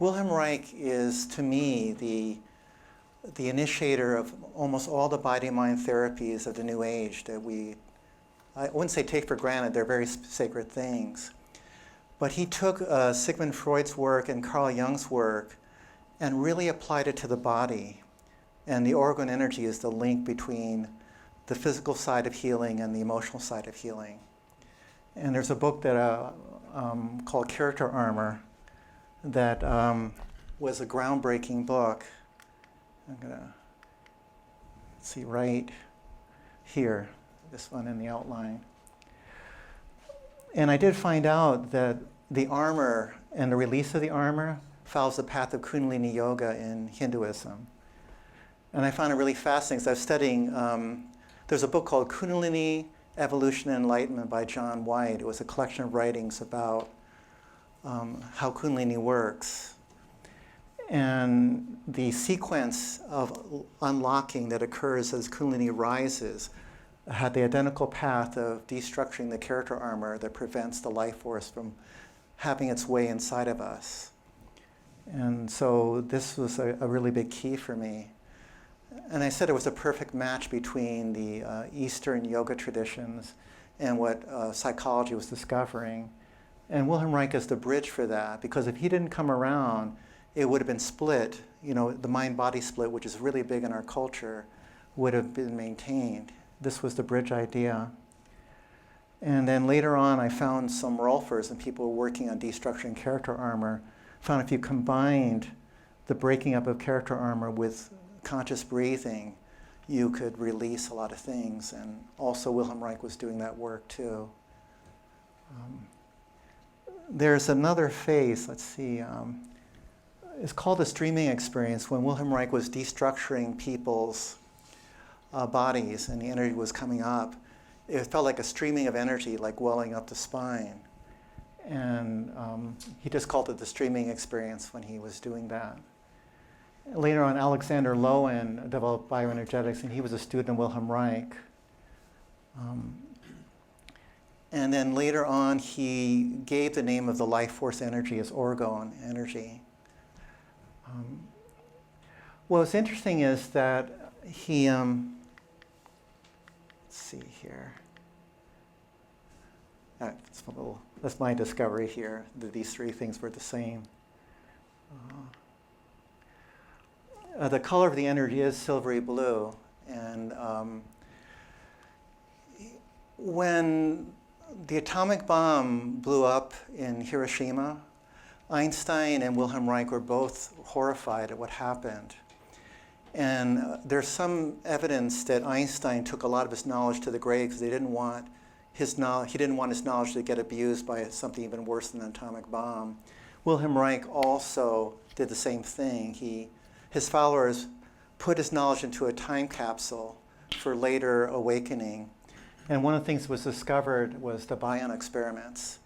Wilhelm Reich is, to me, the initiator of almost all the body-mind therapies of the New Age that I wouldn't say take for granted, they're very sacred things. But he took Sigmund Freud's work and Carl Jung's work and really applied it to the body. And the orgone energy is the link between the physical side of healing and the emotional side of healing. And there's a book that called Character Armor that was a groundbreaking book. I'm going to see right here, this one in the outline. And I did find out that the armor and the release of the armor follows the path of Kundalini Yoga in Hinduism. And I found it really fascinating because I was studying, there's a book called Kundalini, Evolution and Enlightenment by John White. It was a collection of writings about how Kundalini works. And the sequence of unlocking that occurs as Kundalini rises had the identical path of destructuring the character armor that prevents the life force from having its way inside of us. And so this was a really big key for me. And I said it was a perfect match between the Eastern yoga traditions and what psychology was discovering. And Wilhelm Reich is the bridge for that, because if he didn't come around, it would have been split. You know, the mind-body split, which is really big in our culture, would have been maintained. This was the bridge idea. And then later on, I found some Rolfers and people working on destructuring character armor, found if you combined the breaking up of character armor with conscious breathing, you could release a lot of things. And also Wilhelm Reich was doing that work too. There's another phase, let's see, it's called the streaming experience, when Wilhelm Reich was destructuring people's bodies and the energy was coming up. It felt like a streaming of energy, like welling up the spine. And he just called it the streaming experience when he was doing that. Later on, Alexander Lowen developed bioenergetics, and he was a student of Wilhelm Reich. And then later on, he gave the name of the life force energy as orgone energy. What's interesting is that he, let's see here. That's my discovery here, that these three things were the same. The color of the energy is silvery blue. And when the atomic bomb blew up in Hiroshima, Einstein and Wilhelm Reich were both horrified at what happened. And there's some evidence that Einstein took a lot of his knowledge to the grave because he didn't want his knowledge to get abused by something even worse than an atomic bomb. Wilhelm Reich also did the same thing. His followers put his knowledge into a time capsule for later awakening. And one of the things that was discovered was the Bion experiments.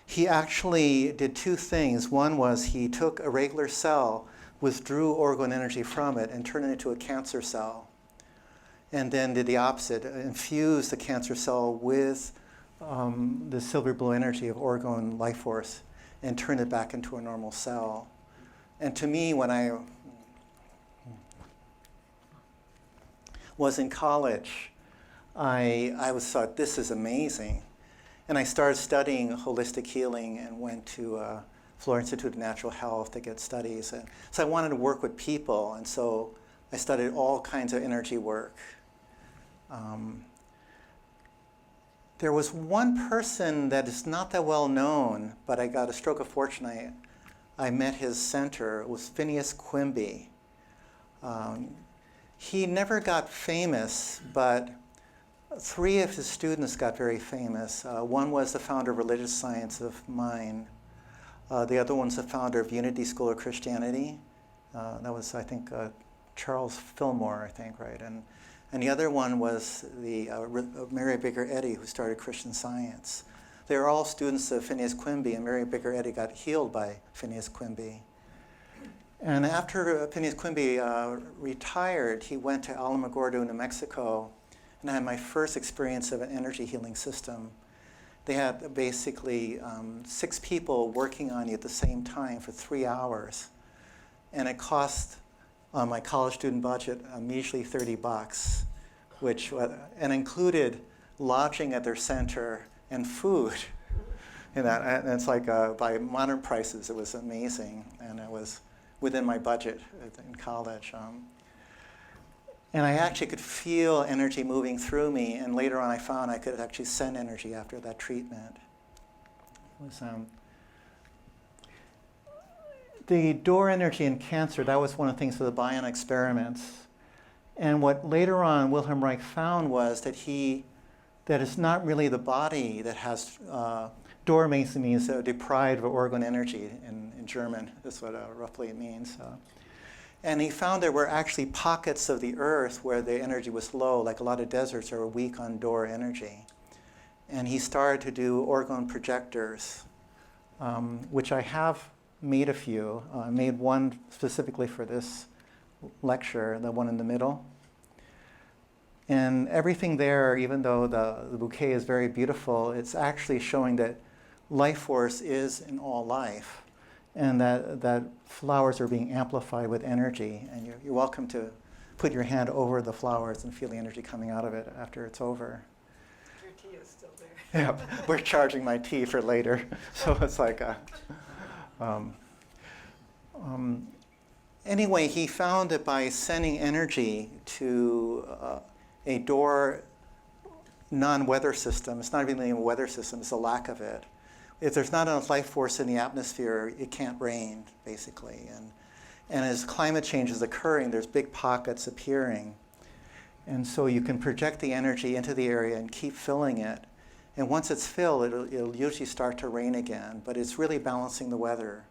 He actually did two things. One was he took a regular cell, withdrew orgone energy from it, and turned it into a cancer cell. And then did the opposite, infused the cancer cell with the silver blue energy of orgone life force and turned it back into a normal cell. And to me, when I was in college, I thought, this is amazing. And I started studying holistic healing and went to Florida Institute of Natural Health to get studies. And so I wanted to work with people, and so I studied all kinds of energy work. There was one person that is not that well known, but I got a stroke of fortune. I met his center. It was Phineas Quimby. He never got famous, but three of his students got very famous. One was the founder of Religious Science of Mind. The other one's the founder of Unity School of Christianity. That was, I think, Charles Fillmore, I think, right? And the other one was the Mary Baker Eddy, who started Christian Science. They were all students of Phineas Quimby, and Mary Baker Eddy got healed by Phineas Quimby. And after Phineas Quimby retired, he went to Alamogordo, New Mexico, and I had my first experience of an energy healing system. they had basically 6 people working on you at the same time for 3 hours. And it cost, on my college student budget, a measly $30, which and included lodging at their center and food. And it's like, by modern prices, it was amazing. And it was within my budget in college. And I actually could feel energy moving through me, and later on I found I could actually send energy after that treatment. It was, the door energy in Cancer, that was one of the things for the Bion experiments. And what later on Wilhelm Reich found was that it's not really the body that has, door basically means deprived of orgone energy in German, is what roughly it means. And he found there were actually pockets of the earth where the energy was low, like a lot of deserts are weak on door energy. And he started to do Orgone Projectors, which I have made a few. I made one specifically for this lecture, the one in the middle. And everything there, even though the bouquet is very beautiful, it's actually showing that life force is in all life, and that flowers are being amplified with energy. And you're welcome to put your hand over the flowers and feel the energy coming out of it after it's over. Your tea is still there. Yeah, we're charging my tea for later. So it's like anyway, he found that by sending energy to a door non-weather system, it's not really a weather system, it's a lack of it. If there's not enough life force in the atmosphere, it can't rain, basically. And as climate change is occurring, there's big pockets appearing. And so you can project the energy into the area and keep filling it. And once it's filled, it'll usually start to rain again. But it's really balancing the weather.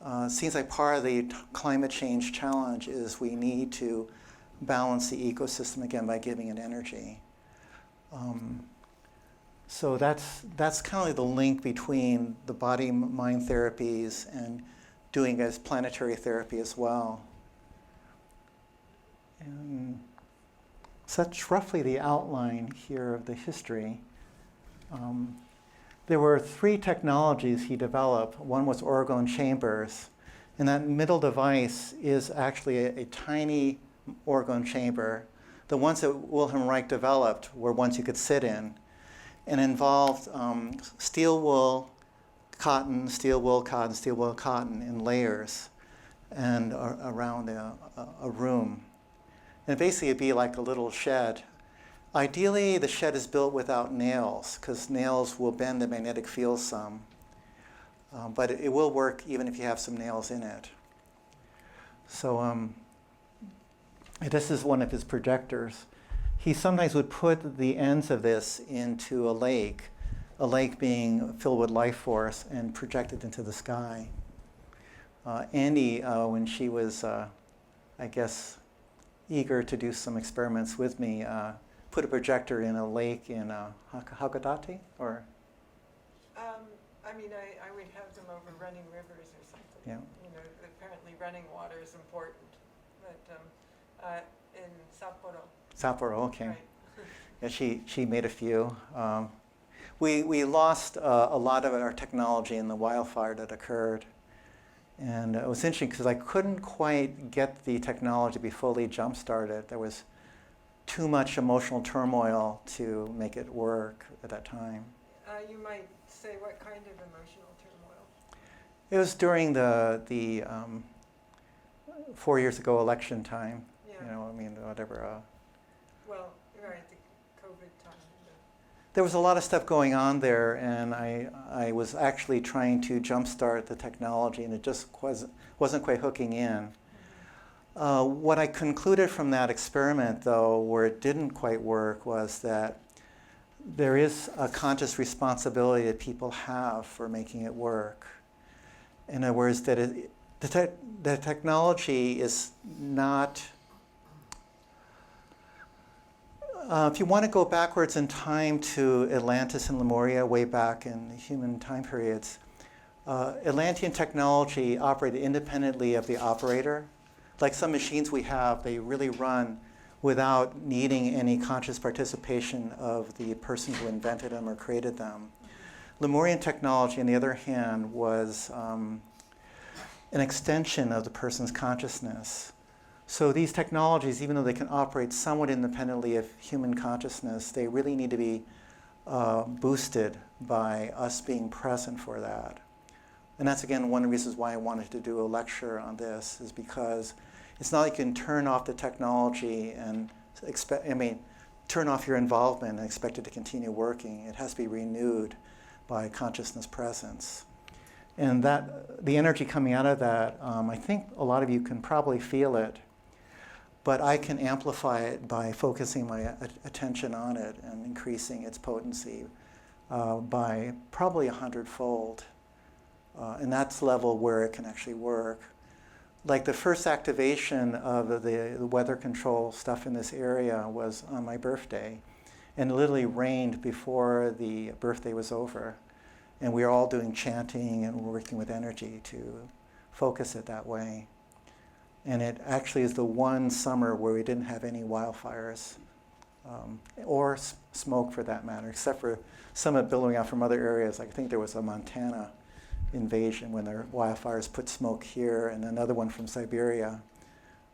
It seems like part of the climate change challenge is we need to balance the ecosystem again by giving it energy. So that's kind of like the link between the body-mind therapies and doing as planetary therapy as well. And so that's roughly the outline here of the history. There were 3 technologies he developed. One was orgone chambers, and that middle device is actually a tiny orgone chamber. The ones that Wilhelm Reich developed were ones you could sit in, and involved steel wool, cotton, steel wool, cotton, steel wool, cotton in layers and around a room. And basically it'd be like a little shed. Ideally, the shed is built without nails, because nails will bend the magnetic field some. But it will work even if you have some nails in it. So this is one of his projectors. He sometimes would put the ends of this into a lake being filled with life force, and project it into the sky. Andy, when she was, I guess, eager to do some experiments with me, put a projector in a lake in Hakodate, or? I mean, I would have them over running rivers or something. Yeah. You know, apparently running water is important, but in Sapporo. Sapporo, okay. Right. Yeah, she made a few. We lost a lot of our technology in the wildfire that occurred. And it was interesting because I couldn't quite get the technology to be fully jump-started. There was too much emotional turmoil to make it work at that time. You might say what kind of emotional turmoil? It was during the 4 years ago election time. Yeah. You know, I mean, whatever. Well, right, the COVID time. There was a lot of stuff going on there, and I was actually trying to jumpstart the technology, and it just wasn't quite hooking in. What I concluded from that experiment, though, where it didn't quite work, was that there is a conscious responsibility that people have for making it work. In other words, that the technology is not... if you want to go backwards in time to Atlantis and Lemuria, way back in human time periods, Atlantean technology operated independently of the operator. Like some machines we have, they really run without needing any conscious participation of the person who invented them or created them. Lemurian technology, on the other hand, was an extension of the person's consciousness. So these technologies, even though they can operate somewhat independently of human consciousness, they really need to be boosted by us being present for that. And that's, again, one of the reasons why I wanted to do a lecture on this, is because it's not like you can turn off the technology and turn off your involvement and expect it to continue working. It has to be renewed by consciousness presence. And that, the energy coming out of that, I think a lot of you can probably feel it, but I can amplify it by focusing my attention on it and increasing its potency by probably 100-fold. And that's the level where it can actually work. Like the first activation of the weather control stuff in this area was on my birthday. And it literally rained before the birthday was over. And we were all doing chanting and working with energy to focus it that way. And it actually is the one summer where we didn't have any wildfires, or smoke for that matter, except for some of it billowing out from other areas. Like I think there was a Montana invasion when their wildfires put smoke here, and another one from Siberia.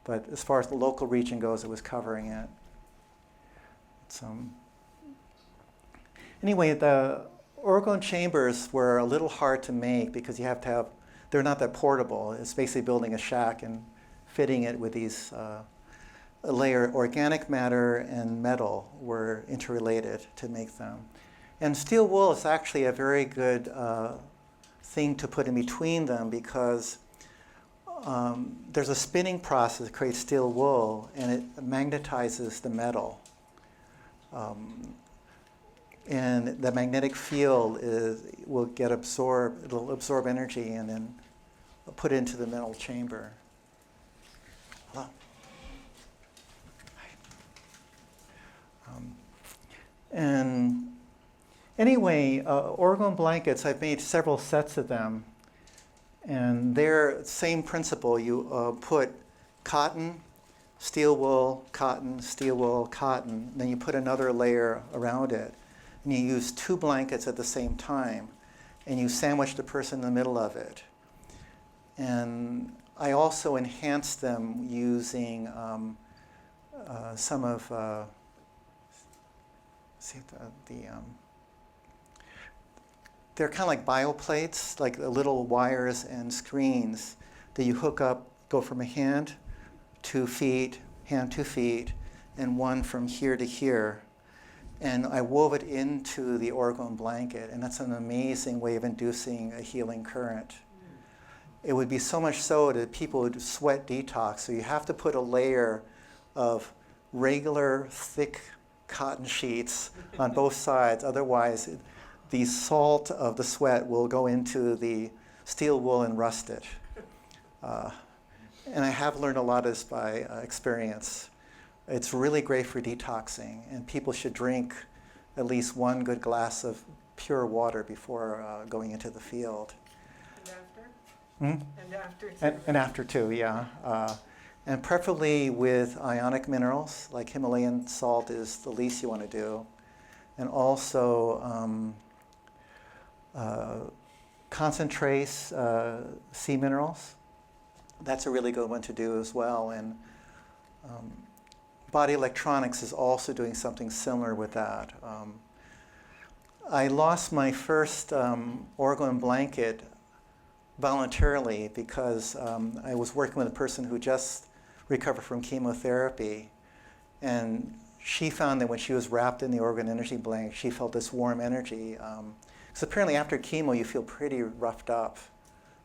But as far as the local region goes, it was covering it. Anyway, the Orgone chambers were a little hard to make because you have to have, they're not that portable. It's basically building a shack and fitting it with these a layer. Organic matter and metal were interrelated to make them. And steel wool is actually a very good thing to put in between them because there's a spinning process that creates steel wool, and it magnetizes the metal. And the magnetic field will get absorbed, it'll absorb energy and then put it into the metal chamber. Hello. And anyway, Orgone blankets, I've made several sets of them. And they're same principle. You put cotton, steel wool, cotton, steel wool, cotton. Then you put another layer around it. And you use 2 blankets at the same time. And you sandwich the person in the middle of it. And I also enhance them using some of they're kind of like bioplates, like the little wires and screens that you hook up, go from a hand, 2 feet, hand, 2 feet, and one from here to here. And I wove it into the Orgone blanket, and that's an amazing way of inducing a healing current. It would be so much so that people would sweat detox. So you have to put a layer of regular, thick cotton sheets on both sides. Otherwise, the salt of the sweat will go into the steel wool and rust it. And I have learned a lot of this by experience. It's really great for detoxing, and people should drink at least 1 good glass of pure water before going into the field. And after? And after too. And after too, yeah. And preferably with ionic minerals, like Himalayan salt is the least you want to do. And also concentrates, sea minerals. That's a really good one to do as well. And Body Electronics is also doing something similar with that. I lost my first Orgone blanket voluntarily because I was working with a person who just recovered from chemotherapy, and she found that when she was wrapped in the Orgone energy blanket, she felt this warm energy. Because apparently after chemo, you feel pretty roughed up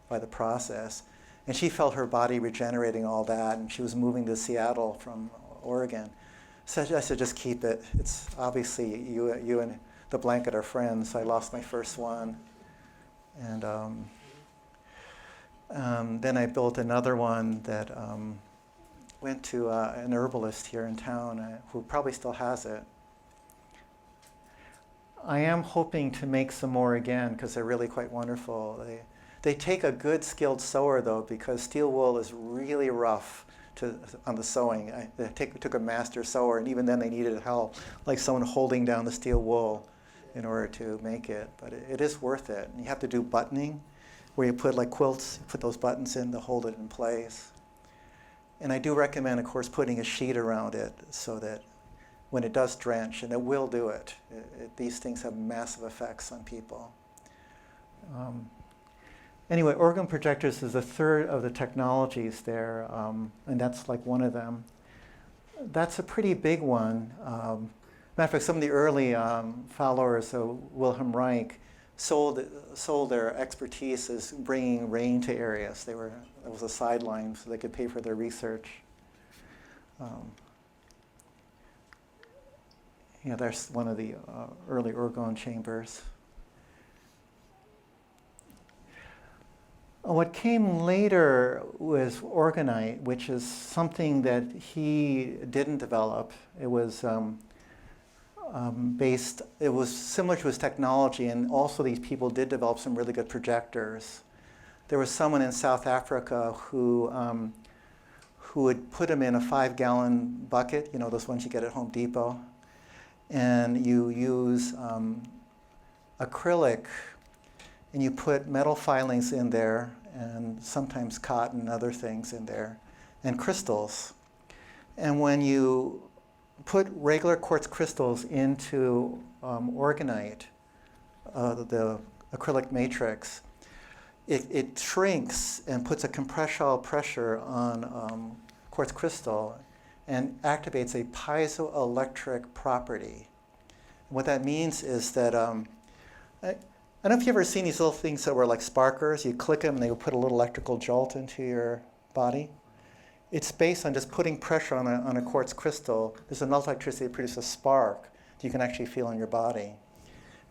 by the process. And she felt her body regenerating all that, and she was moving to Seattle from Oregon. So I said, just keep it. It's obviously you and the blanket are friends. So I lost my first one. And then I built another one that went to an herbalist here in town who probably still has it. I am hoping to make some more again because they're really quite wonderful. They take a good skilled sewer though, because steel wool is really rough on the sewing. They took a master sewer, and even then they needed help, like someone holding down the steel wool in order to make it. But it is worth it. And you have to do buttoning, where you put like quilts, you put those buttons in to hold it in place. And I do recommend, of course, putting a sheet around it so that when it does drench, and it will do it, these things have massive effects on people. Anyway, Orgone Projectors is a third of the technologies there, and that's like one of them. That's a pretty big one. Matter of fact, some of the early followers of Wilhelm Reich sold their expertise as bringing rain to areas. That was a sideline so they could pay for their research. Yeah, there's one of the early Orgone chambers. What came later was Orgonite, which is something that he didn't develop. It was it was similar to his technology, and also these people did develop some really good projectors. There was someone in South Africa who would put them in a 5-gallon bucket, you know, those ones you get at Home Depot, and you use acrylic, and you put metal filings in there, and sometimes cotton and other things in there, and crystals. And when you put regular quartz crystals into Orgonite, the acrylic matrix, it shrinks and puts a compressible pressure on quartz crystal and activates a piezoelectric property. What that means is that I don't know if you've ever seen these little things that were like sparkers. You click them and they will put a little electrical jolt into your body. It's based on just putting pressure on a quartz crystal. There's enough electricity to produce a spark that you can actually feel in your body.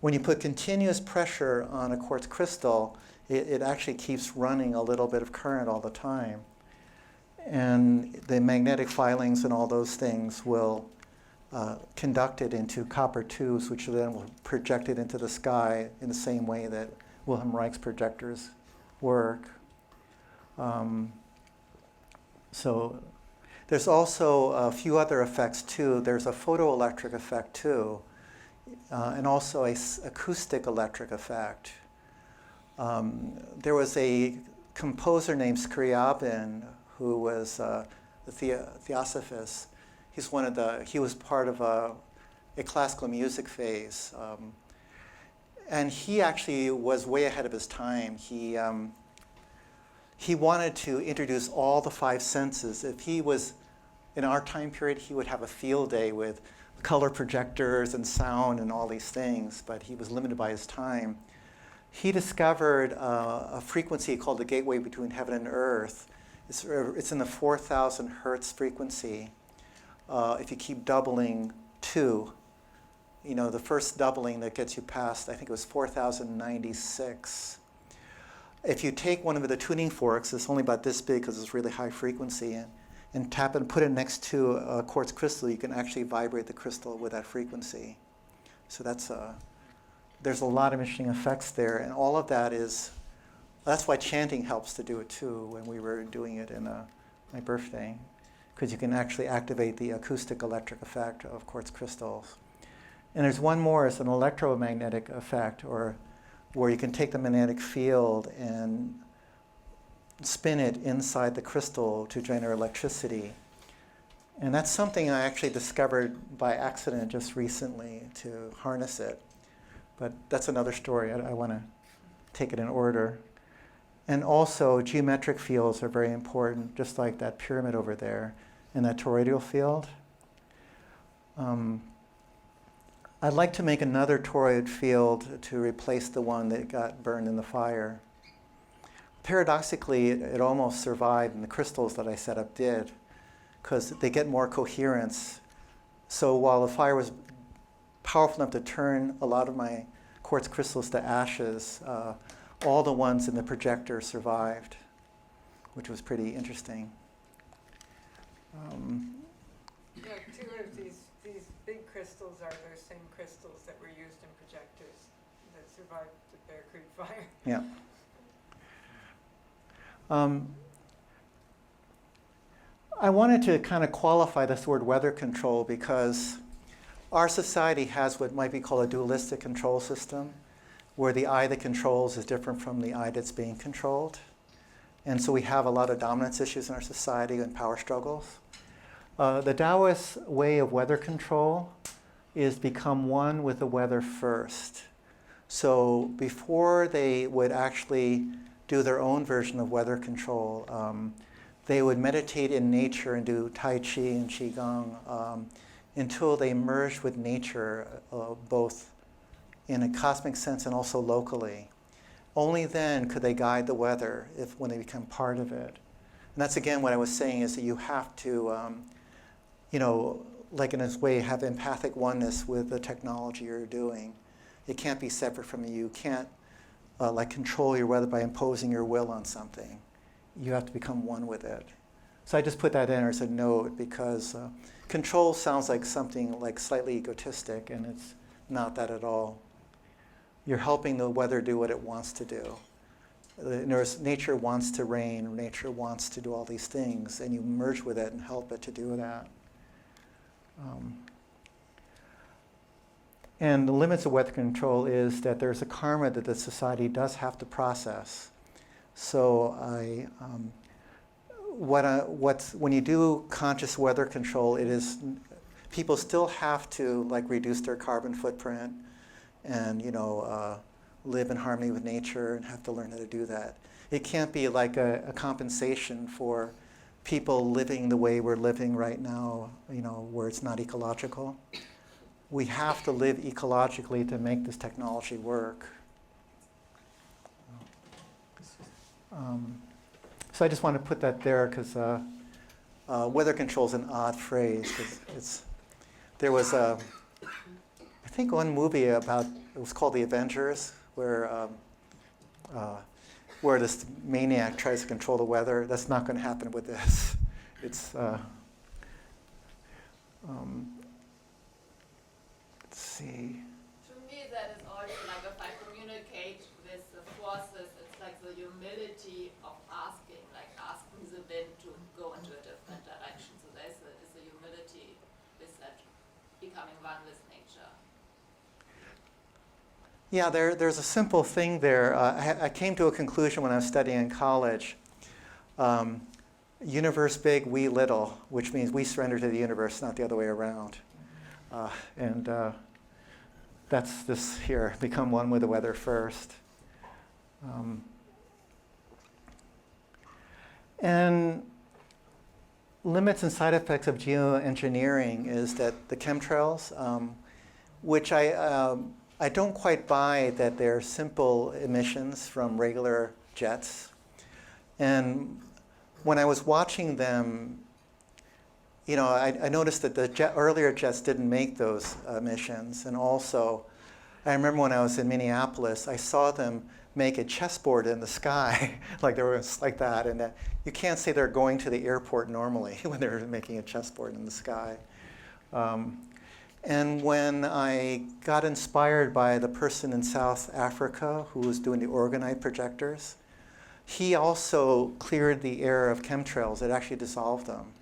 When you put continuous pressure on a quartz crystal, it actually keeps running a little bit of current all the time. And the magnetic filings and all those things will conduct it into copper tubes, which then will project it into the sky in the same way that Wilhelm Reich's projectors work. So there's also a few other effects too. There's a photoelectric effect too, and also a acoustic electric effect. There was a composer named Scriabin who was a theosophist. He was part of a classical music phase. And he actually was way ahead of his time. He wanted to introduce all the 5 senses. If he was in our time period, he would have a field day with color projectors and sound and all these things, but he was limited by his time. He discovered a frequency called the gateway between heaven and earth. It's in the 4,000 hertz frequency. If you keep doubling 2, you know, the first doubling that gets you past, I think it was 4,096. If you take one of the tuning forks, it's only about this big because it's really high frequency, and tap it and put it next to a quartz crystal, you can actually vibrate the crystal with that frequency. So there's a lot of interesting effects there, and all of that's why chanting helps to do it too, when we were doing it in my birthday, because you can actually activate the acoustic electric effect of quartz crystals. And there's one more, it's an electromagnetic effect, or where you can take the magnetic field and spin it inside the crystal to generate electricity. And that's something I actually discovered by accident just recently to harness it. But that's another story. I want to take it in order. And also, geometric fields are very important, just like that pyramid over there, and that toroidal field. I'd like to make another toroid field to replace the one that got burned in the fire. Paradoxically, it almost survived, and the crystals that I set up did, because they get more coherence. So while the fire was powerful enough to turn a lot of my quartz crystals to ashes, all the ones in the projector survived, which was pretty interesting. Yeah, 2 of these big crystals are those same crystals that were used in projectors that survived the Bear Creek fire. I wanted to kind of qualify this word weather control because our society has what might be called a dualistic control system, where the I that controls is different from the I that's being controlled. And so we have a lot of dominance issues in our society and power struggles. The Taoist way of weather control is become one with the weather first. So before they would actually do their own version of weather control, they would meditate in nature and do Tai Chi and Qigong until they merged with nature, both in a cosmic sense and also locally. Only then could they guide the weather when they become part of it. And that's again what I was saying, is that you have to, like in this way, have empathic oneness with the technology you're doing. It can't be separate from you. You can't control your weather by imposing your will on something. You have to become one with it. So I just put that in as a note because control sounds like something like slightly egotistic, and it's not that at all. You're helping the weather do what it wants to do. Nature wants to rain, nature wants to do all these things, and you merge with it and help it to do that. And the limits of weather control is that there's a karma that the society does have to process. So when you do conscious weather control, people still have to reduce their carbon footprint and live in harmony with nature and have to learn how to do that. It can't be like a compensation for people living the way we're living right now, where it's not ecological. We have to live ecologically to make this technology work. So I just want to put that there because weather control is an odd phrase. There was I think one movie it was called The Avengers, where this maniac tries to control the weather. That's not going to happen with this. It's let's see. To me, that is also like if I communicate with the forces, it's like the humility of asking the wind to go into a different direction. So there's the humility with that becoming one with nature. Yeah, there's a simple thing there. I came to a conclusion when I was studying in college. Universe big, we little, which means we surrender to the universe, not the other way around. That's this here, become one with the weather first. And limits and side effects of geoengineering is that the chemtrails, which I don't quite buy that they're simple emissions from regular jets. And when I was watching them, I noticed that the earlier jets didn't make those emissions. And also, I remember when I was in Minneapolis, I saw them make a chessboard in the sky, like they were like that. And you can't say they're going to the airport normally when they're making a chessboard in the sky. And when I got inspired by the person in South Africa who was doing the Orgonite projectors, he also cleared the air of chemtrails. It actually dissolved them.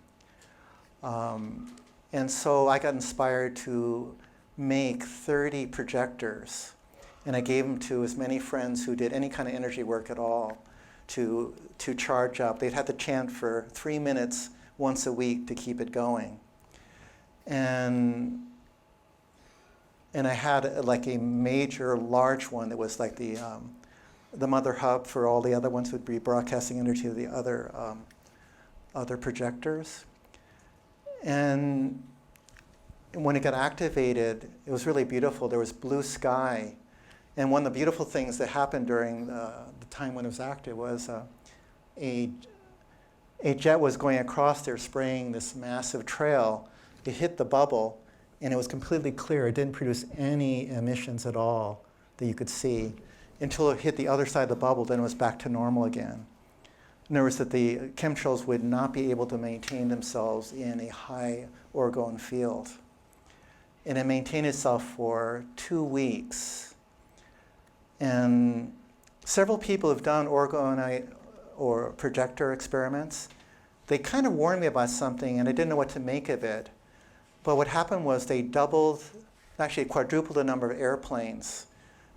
And so I got inspired to make 30 projectors. And I gave them to as many friends who did any kind of energy work at all to charge up. They'd have to chant for 3 minutes once a week to keep it going. And I had a major, large one that was like the mother hub for all the other ones would be broadcasting energy to the other projectors. And when it got activated, it was really beautiful. There was blue sky. And one of the beautiful things that happened during the time when it was active was a jet was going across there spraying this massive trail. It hit the bubble, and it was completely clear. It didn't produce any emissions at all that you could see until it hit the other side of the bubble. Then it was back to normal again. In other words, that the chemtrails would not be able to maintain themselves in a high orgone field. And it maintained itself for 2 weeks. And several people have done orgonite or projector experiments. they kind of warned me about something, and I didn't know what to make of it. But what happened was they doubled, actually quadrupled the number of airplanes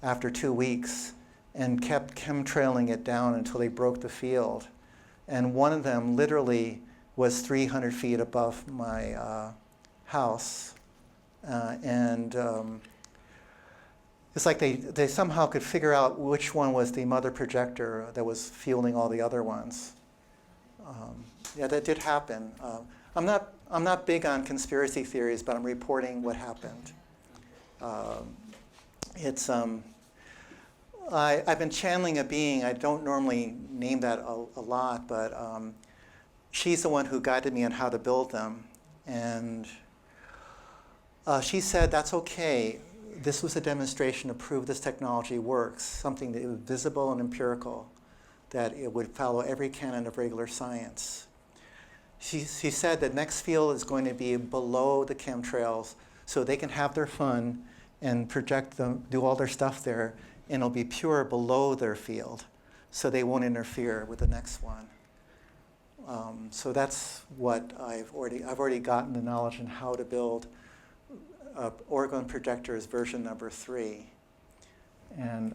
after 2 weeks and kept chemtrailing it down until they broke the field. And one of them literally was 300 feet above my house. It's like they somehow could figure out which one was the mother projector that was fueling all the other ones. Yeah, that did happen. I'm not big on conspiracy theories, but I'm reporting what happened. I've been channeling a being. I don't normally name that a lot, but she's the one who guided me on how to build them. And she said, that's okay. This was a demonstration to prove this technology works, something that was visible and empirical, that it would follow every canon of regular science. She said that next field is going to be below the chemtrails so they can have their fun and project them, do all their stuff there, and it'll be pure below their field so they won't interfere with the next one. So that's what I've already gotten the knowledge on how to build Orgone Projectors version number 3. And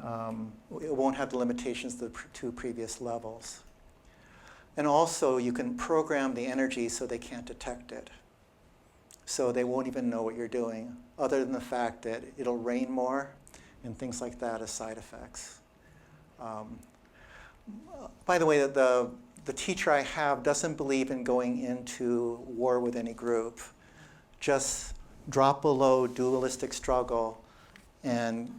it won't have the limitations of the 2 previous levels. And also, you can program the energy so they can't detect it. So they won't even know what you're doing, other than the fact that it'll rain more and things like that as side effects. By the way, the teacher I have doesn't believe in going into war with any group. Just drop below dualistic struggle and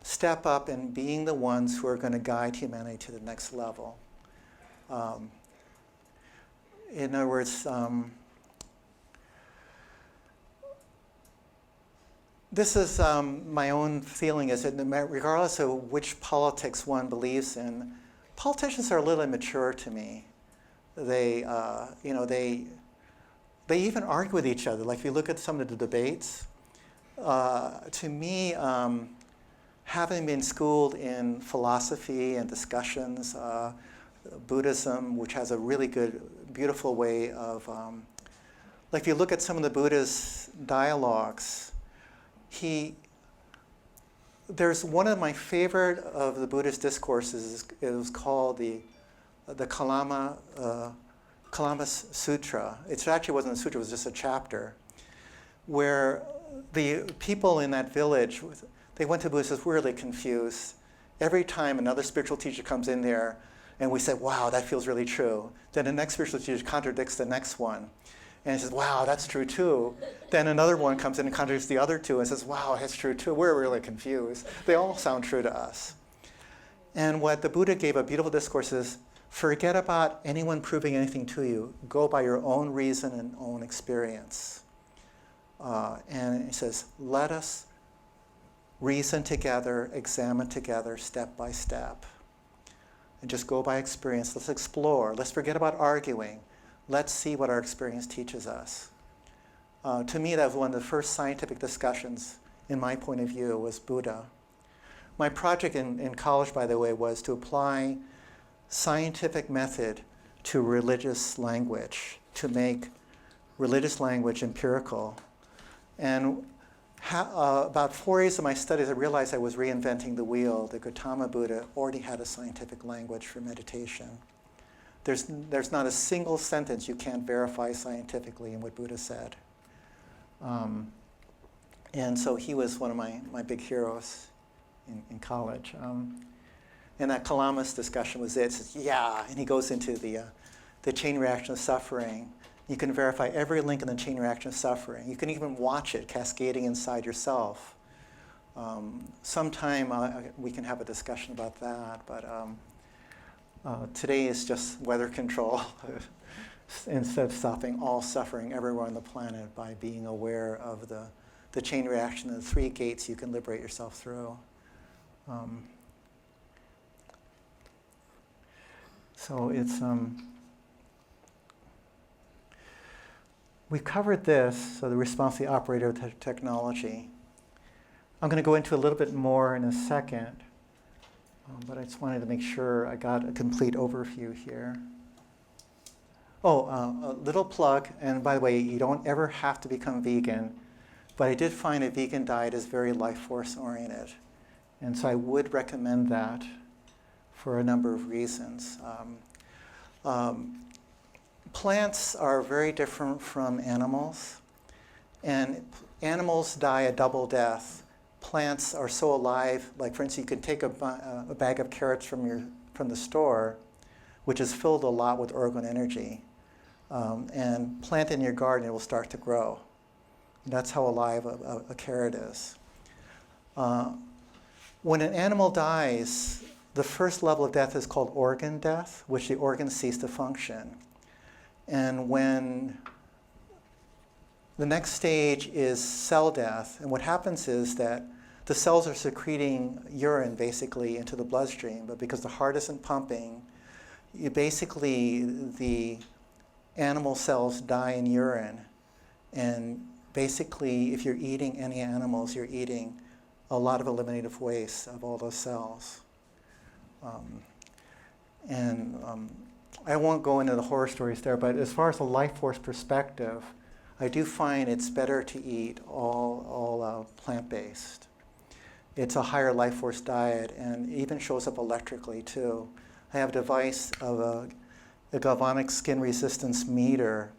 step up and being the ones who are going to guide humanity to the next level. In other words, this is my own feeling, is that regardless of which politics one believes in, politicians are a little immature to me. They even argue with each other. Like if you look at some of the debates, to me, having been schooled in philosophy and discussions, Buddhism, which has a really good, beautiful way of, like if you look at some of the Buddha's dialogues, there's one of my favorite of the Buddhist discourses. It was called the Kalama Sutra. It actually wasn't a sutra; it was just a chapter, where the people in that village, they went to Buddha, says, we're really confused. Every time another spiritual teacher comes in there, and we say, wow, that feels really true. Then the next spiritual teacher contradicts the next one. And he says, wow, that's true too. Then another one comes in and contradicts the other two and says, wow, that's true too. We're really confused. They all sound true to us. And what the Buddha gave a beautiful discourse is, forget about anyone proving anything to you. Go by your own reason and own experience. And he says, let us reason together, examine together, step by step. And just go by experience. Let's explore. Let's forget about arguing. Let's see what our experience teaches us. To me, that was one of the first scientific discussions, in my point of view, was Buddha. My project in college, by the way, was to apply scientific method to religious language, to make religious language empirical. And about 4 years of my studies, I realized I was reinventing the wheel. The Gautama Buddha already had a scientific language for meditation. There's not a single sentence you can't verify scientifically in what Buddha said. And so he was one of my big heroes in college. And that Kalamas discussion was it. It says, yeah, and he goes into the chain reaction of suffering. You can verify every link in the chain reaction of suffering. You can even watch it cascading inside yourself. Sometime we can have a discussion about that, but today is just weather control instead of stopping all suffering everywhere on the planet by being aware of the chain reaction and the 3 gates you can liberate yourself through. So it's, we've covered this, so the responsibility operator of technology. I'm going to go into a little bit more in a second, but I just wanted to make sure I got a complete overview here. a little plug, and by the way, you don't ever have to become vegan, but I did find a vegan diet is very life force oriented. And so I would recommend that for a number of reasons. Plants are very different from animals, and animals die a double death. Plants are so alive, like for instance, you can take a bag of carrots from the store, which is filled a lot with orgone energy, and plant in your garden, it will start to grow. And that's how alive a carrot is. When an animal dies, the first level of death is called organ death, which the organs cease to function. And when the next stage is cell death, and what happens is that the cells are secreting urine basically into the bloodstream, but because the heart isn't pumping, the animal cells die in urine. And basically, if you're eating any animals, you're eating a lot of eliminative waste of all those cells. I won't go into the horror stories there, but as far as a life force perspective, I do find it's better to eat all plant-based. It's a higher life force diet, and even shows up electrically too. I have a device of a galvanic skin resistance meter,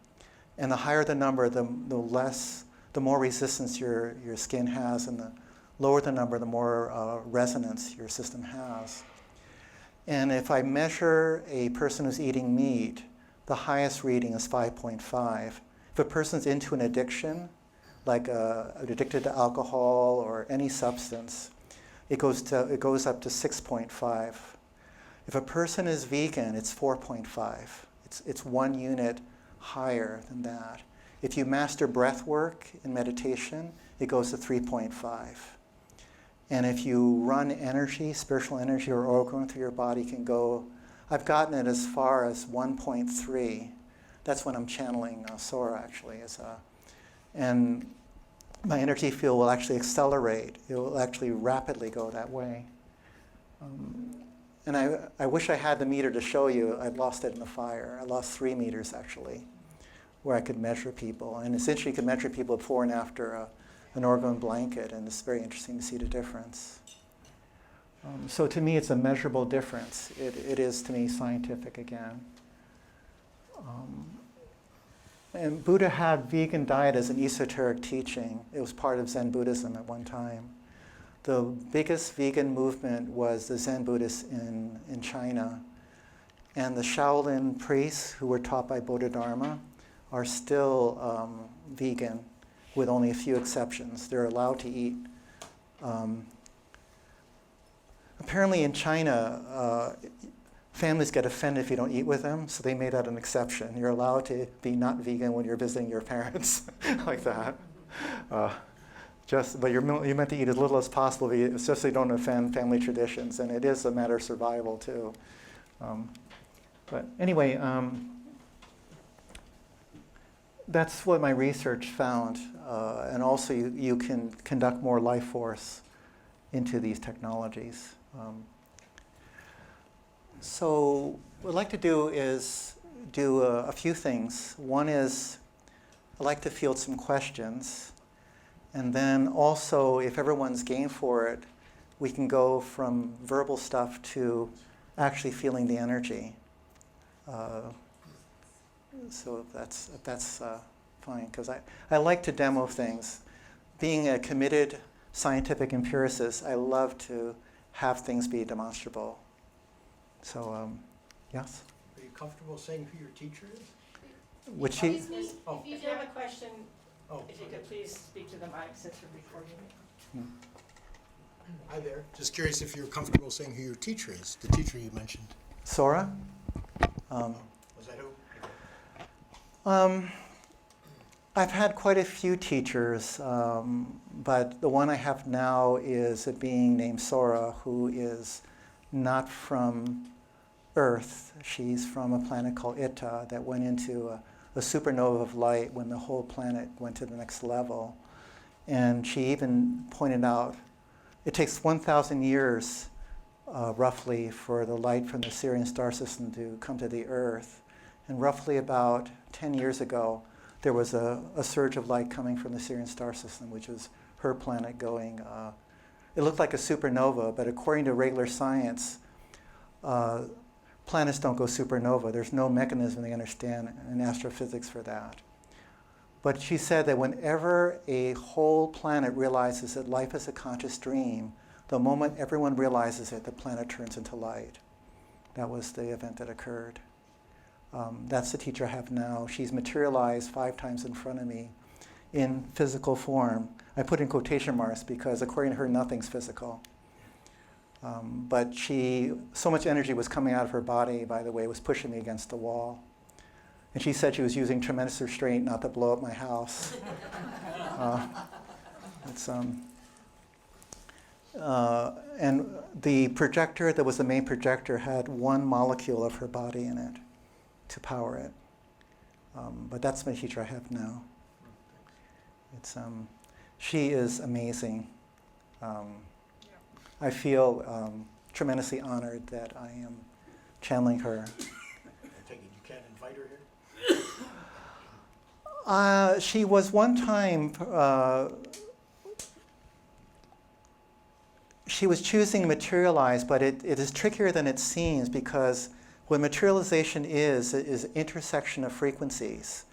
and the higher the number, the more resistance your skin has, and the lower the number, the more resonance your system has. And if I measure a person who's eating meat, the highest reading is 5.5. If a person's into an addiction, like addicted to alcohol or any substance, it goes up to 6.5. If a person is vegan, it's 4.5. It's 1 unit higher than that. If you master breath work in meditation, it goes to 3.5. And if you run energy, spiritual energy or orgone through your body, can go, I've gotten it as far as 1.3. That's when I'm channeling Sora, actually. And my energy field will actually accelerate. It will actually rapidly go that way. And I wish I had the meter to show you. I lost it in the fire. I lost 3 meters, actually, where I could measure people. And essentially, you can measure people before and after an orgone blanket, and it's very interesting to see the difference. So to me, it's a measurable difference. It is, to me, scientific again. And Buddha had vegan diet as an esoteric teaching. It was part of Zen Buddhism at one time. The biggest vegan movement was the Zen Buddhists in China. And the Shaolin priests who were taught by Bodhidharma are still vegan, with only a few exceptions. They're allowed to eat. Apparently in China, families get offended if you don't eat with them, so they made that an exception. You're allowed to be not vegan when you're visiting your parents, like that. But you're meant to eat as little as possible, just so you don't offend family traditions, and it is a matter of survival too. But anyway, that's what my research found, and also you can conduct more life force into these technologies. So what I'd like to do is do a few things. One is I'd like to field some questions, and then also, if everyone's game for it, we can go from verbal stuff to actually feeling the energy. So that's fine, because I like to demo things. Being a committed scientific empiricist, I love to have things be demonstrable. So, yes? Are you comfortable saying who your teacher is? Which he? Oh. If you have a question, Oh, if you could please speak to the mic since we're recording it. hi there. Just curious if you're comfortable saying who your teacher is, the teacher you mentioned. Sora? Was that who? I've had quite a few teachers, but the one I have now is a being named Sora, who is not from Earth. She's from a planet called Ita that went into a supernova of light when the whole planet went to the next level. And she even pointed out it takes 1,000 years, roughly, for the light from the Sirian star system to come to the Earth. And roughly about 10 years ago, there was a surge of light coming from the Sirian star system, which was her planet going. It looked like a supernova, but according to regular science, planets don't go supernova. There's no mechanism they understand in astrophysics for that. But she said that whenever a whole planet realizes that life is a conscious dream, the moment everyone realizes it, the planet turns into light. That was the event that occurred. That's the teacher I have now. She's materialized 5 times in front of me in physical form. I put in quotation marks because according to her, nothing's physical. But so much energy was coming out of her body, by the way, was pushing me against the wall. And she said she was using tremendous restraint not to blow up my house. And the projector that was the main projector had 1 molecule of her body in it to power it. But that's my teacher I have now. She is amazing. I feel tremendously honored that I am channeling her. I take it you can't invite her here? She was one time, she was choosing to materialize, but it is trickier than it seems because what materialization is intersection of frequencies.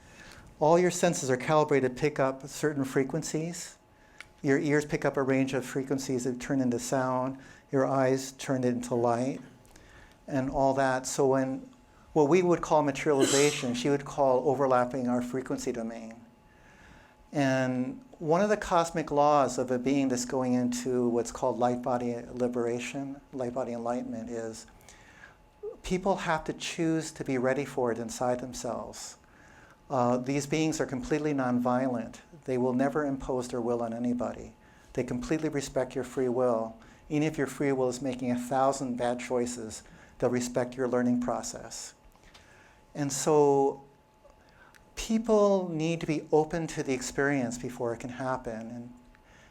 All your senses are calibrated to pick up certain frequencies. Your ears pick up a range of frequencies that turn into sound. Your eyes turn it into light and all that. So when what we would call materialization, she would call overlapping our frequency domain. And one of the cosmic laws of a being that's going into what's called light body liberation, light body enlightenment, is people have to choose to be ready for it inside themselves. These beings are completely nonviolent. They will never impose their will on anybody. They completely respect your free will. Even if your free will is making 1,000 bad choices, they'll respect your learning process. And so people need to be open to the experience before it can happen.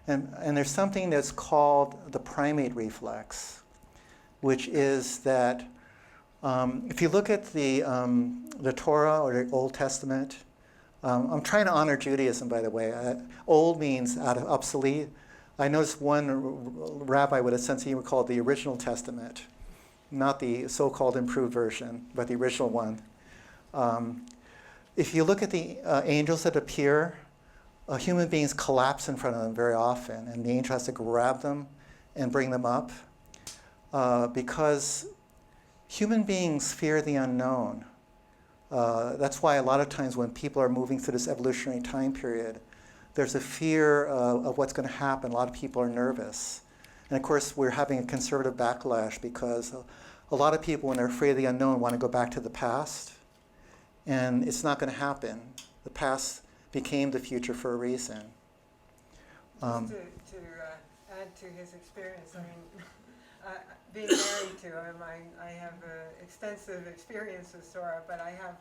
And there's something that's called the Primate Reflex, which is that if you look at the Torah or the Old Testament, I'm trying to honor Judaism, by the way. Old means out of obsolete. I noticed one rabbi with a sense of humor called the original Testament, not the so-called improved version, but the original one. If you look at the angels that appear, human beings collapse in front of them very often, and the angel has to grab them and bring them up because human beings fear the unknown. That's why a lot of times when people are moving through this evolutionary time period, there's a fear of what's going to happen. A lot of people are nervous. And of course, we're having a conservative backlash because a lot of people, when they're afraid of the unknown, want to go back to the past. And it's not going to happen. The past became the future for a reason. Just to add to his experience, I mean, being married to him, I have extensive experience with Sora, but I have,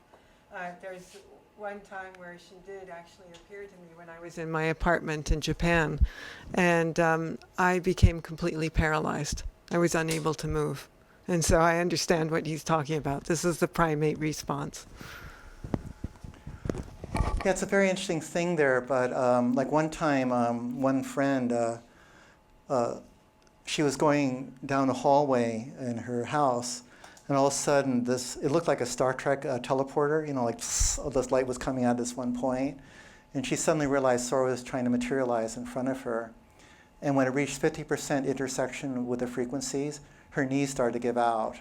there's one time where she did actually appear to me when I was in my apartment in Japan, and I became completely paralyzed. I was unable to move. And so I understand what he's talking about. This is the primate response. Yeah, it's a very interesting thing there, but like one time, one friend, she was going down a hallway in her house, and all of a sudden, it looked like a Star Trek teleporter, like all this light was coming out at this one point, and she suddenly realized Sora was trying to materialize in front of her. And when it reached 50% intersection with the frequencies, her knees started to give out.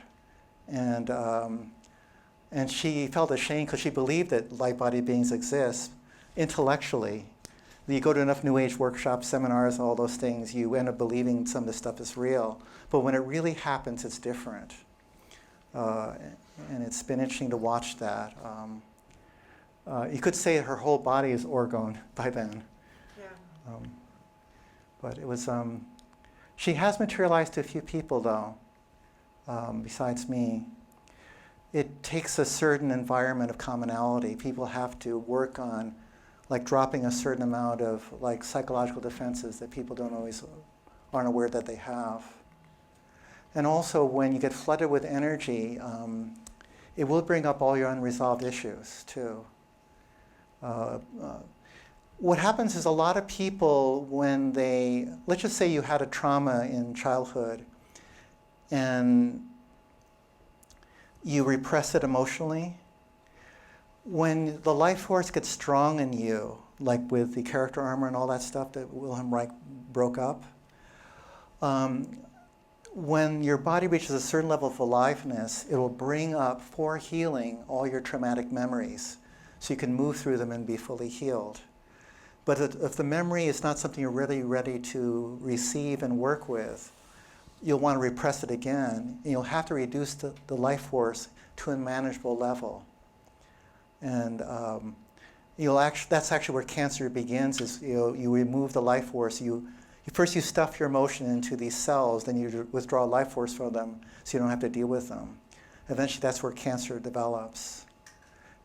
And she felt ashamed because she believed that light body beings exist intellectually. You go to enough New Age workshops, seminars, all those things, you end up believing some of this stuff is real. But when it really happens, it's different. And it's been interesting to watch that. You could say her whole body is orgone by then. Yeah. But it was, she has materialized to a few people though, besides me. It takes a certain environment of commonality. People have to work on like dropping a certain amount of like psychological defenses that people aren't aware that they have. And also when you get flooded with energy, it will bring up all your unresolved issues too. What happens is a lot of people, when they, let's just say you had a trauma in childhood and you repress it emotionally, when the life force gets strong in you, like with the character armor and all that stuff that Wilhelm Reich broke up, when your body reaches a certain level of aliveness, it will bring up, for healing, all your traumatic memories so you can move through them and be fully healed. But if the memory is not something you're really ready to receive and work with, you'll want to repress it again, and you'll have to reduce the life force to a manageable level. And that's actually where cancer begins, is you remove the life force. First you stuff your emotion into these cells, then you withdraw life force from them so you don't have to deal with them. Eventually that's where cancer develops.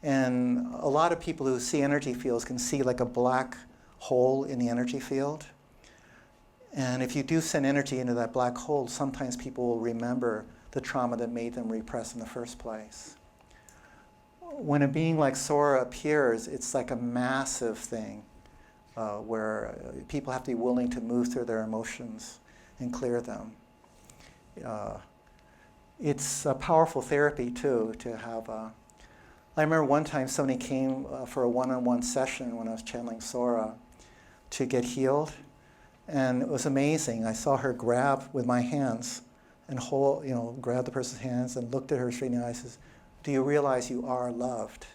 And a lot of people who see energy fields can see like a black hole in the energy field. And if you do send energy into that black hole, sometimes people will remember the trauma that made them repress in the first place. When a being like Sora appears, it's like a massive thing where people have to be willing to move through their emotions and clear them. It's a powerful therapy too, to have I remember one time somebody came for a one-on-one session when I was channeling Sora to get healed, and it was amazing. I saw her grab with my hands and grab the person's hands and looked at her straight in the eyes and says, "Do you realize you are loved?"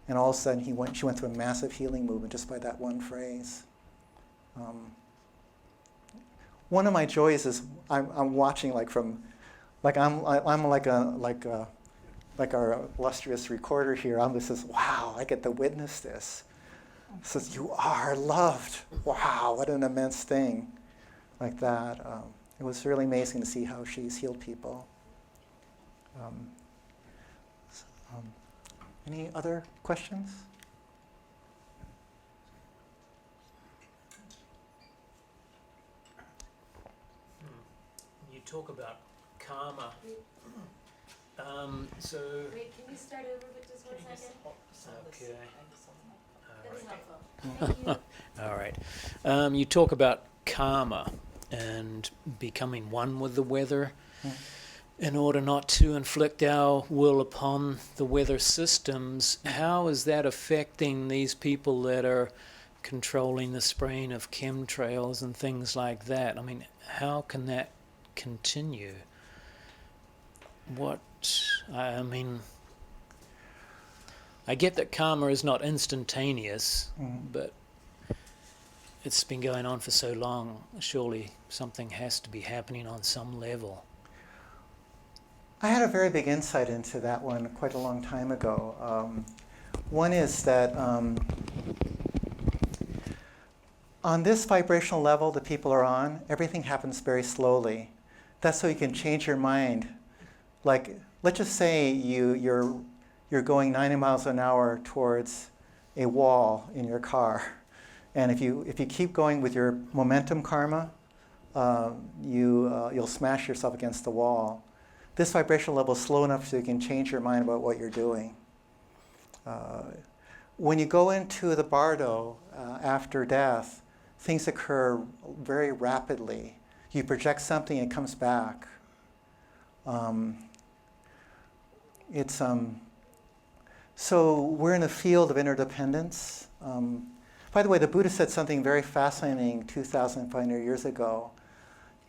And all of a sudden she went through a massive healing movement just by that one phrase. One of my joys is I'm watching I'm like our illustrious recorder here. I'm just says, wow, I get to witness this. It says, you are loved. Wow, what an immense thing. Like that. It was really amazing to see how she's healed people. Any other questions? You talk about karma. Wait, can you start over with just 1 second? Okay. That was helpful. Thank you. All right. You talk about karma and becoming one with the weather in order not to inflict our will upon the weather systems. How is that affecting these people that are controlling the spraying of chemtrails and things like that? I mean, how can that continue? I get that karma is not instantaneous, but it's been going on for so long. Surely something has to be happening on some level. I had a very big insight into that one quite a long time ago. One is that on this vibrational level that people are on, everything happens very slowly. That's so you can change your mind. Like, let's just say you're going 90 miles an hour towards a wall in your car. And if you keep going with your momentum karma, you'll smash yourself against the wall. This vibrational level is slow enough so you can change your mind about what you're doing. When you go into the bardo after death, things occur very rapidly. You project something, it comes back. So we're in a field of interdependence. By the way, the Buddha said something very fascinating 2,500 years ago.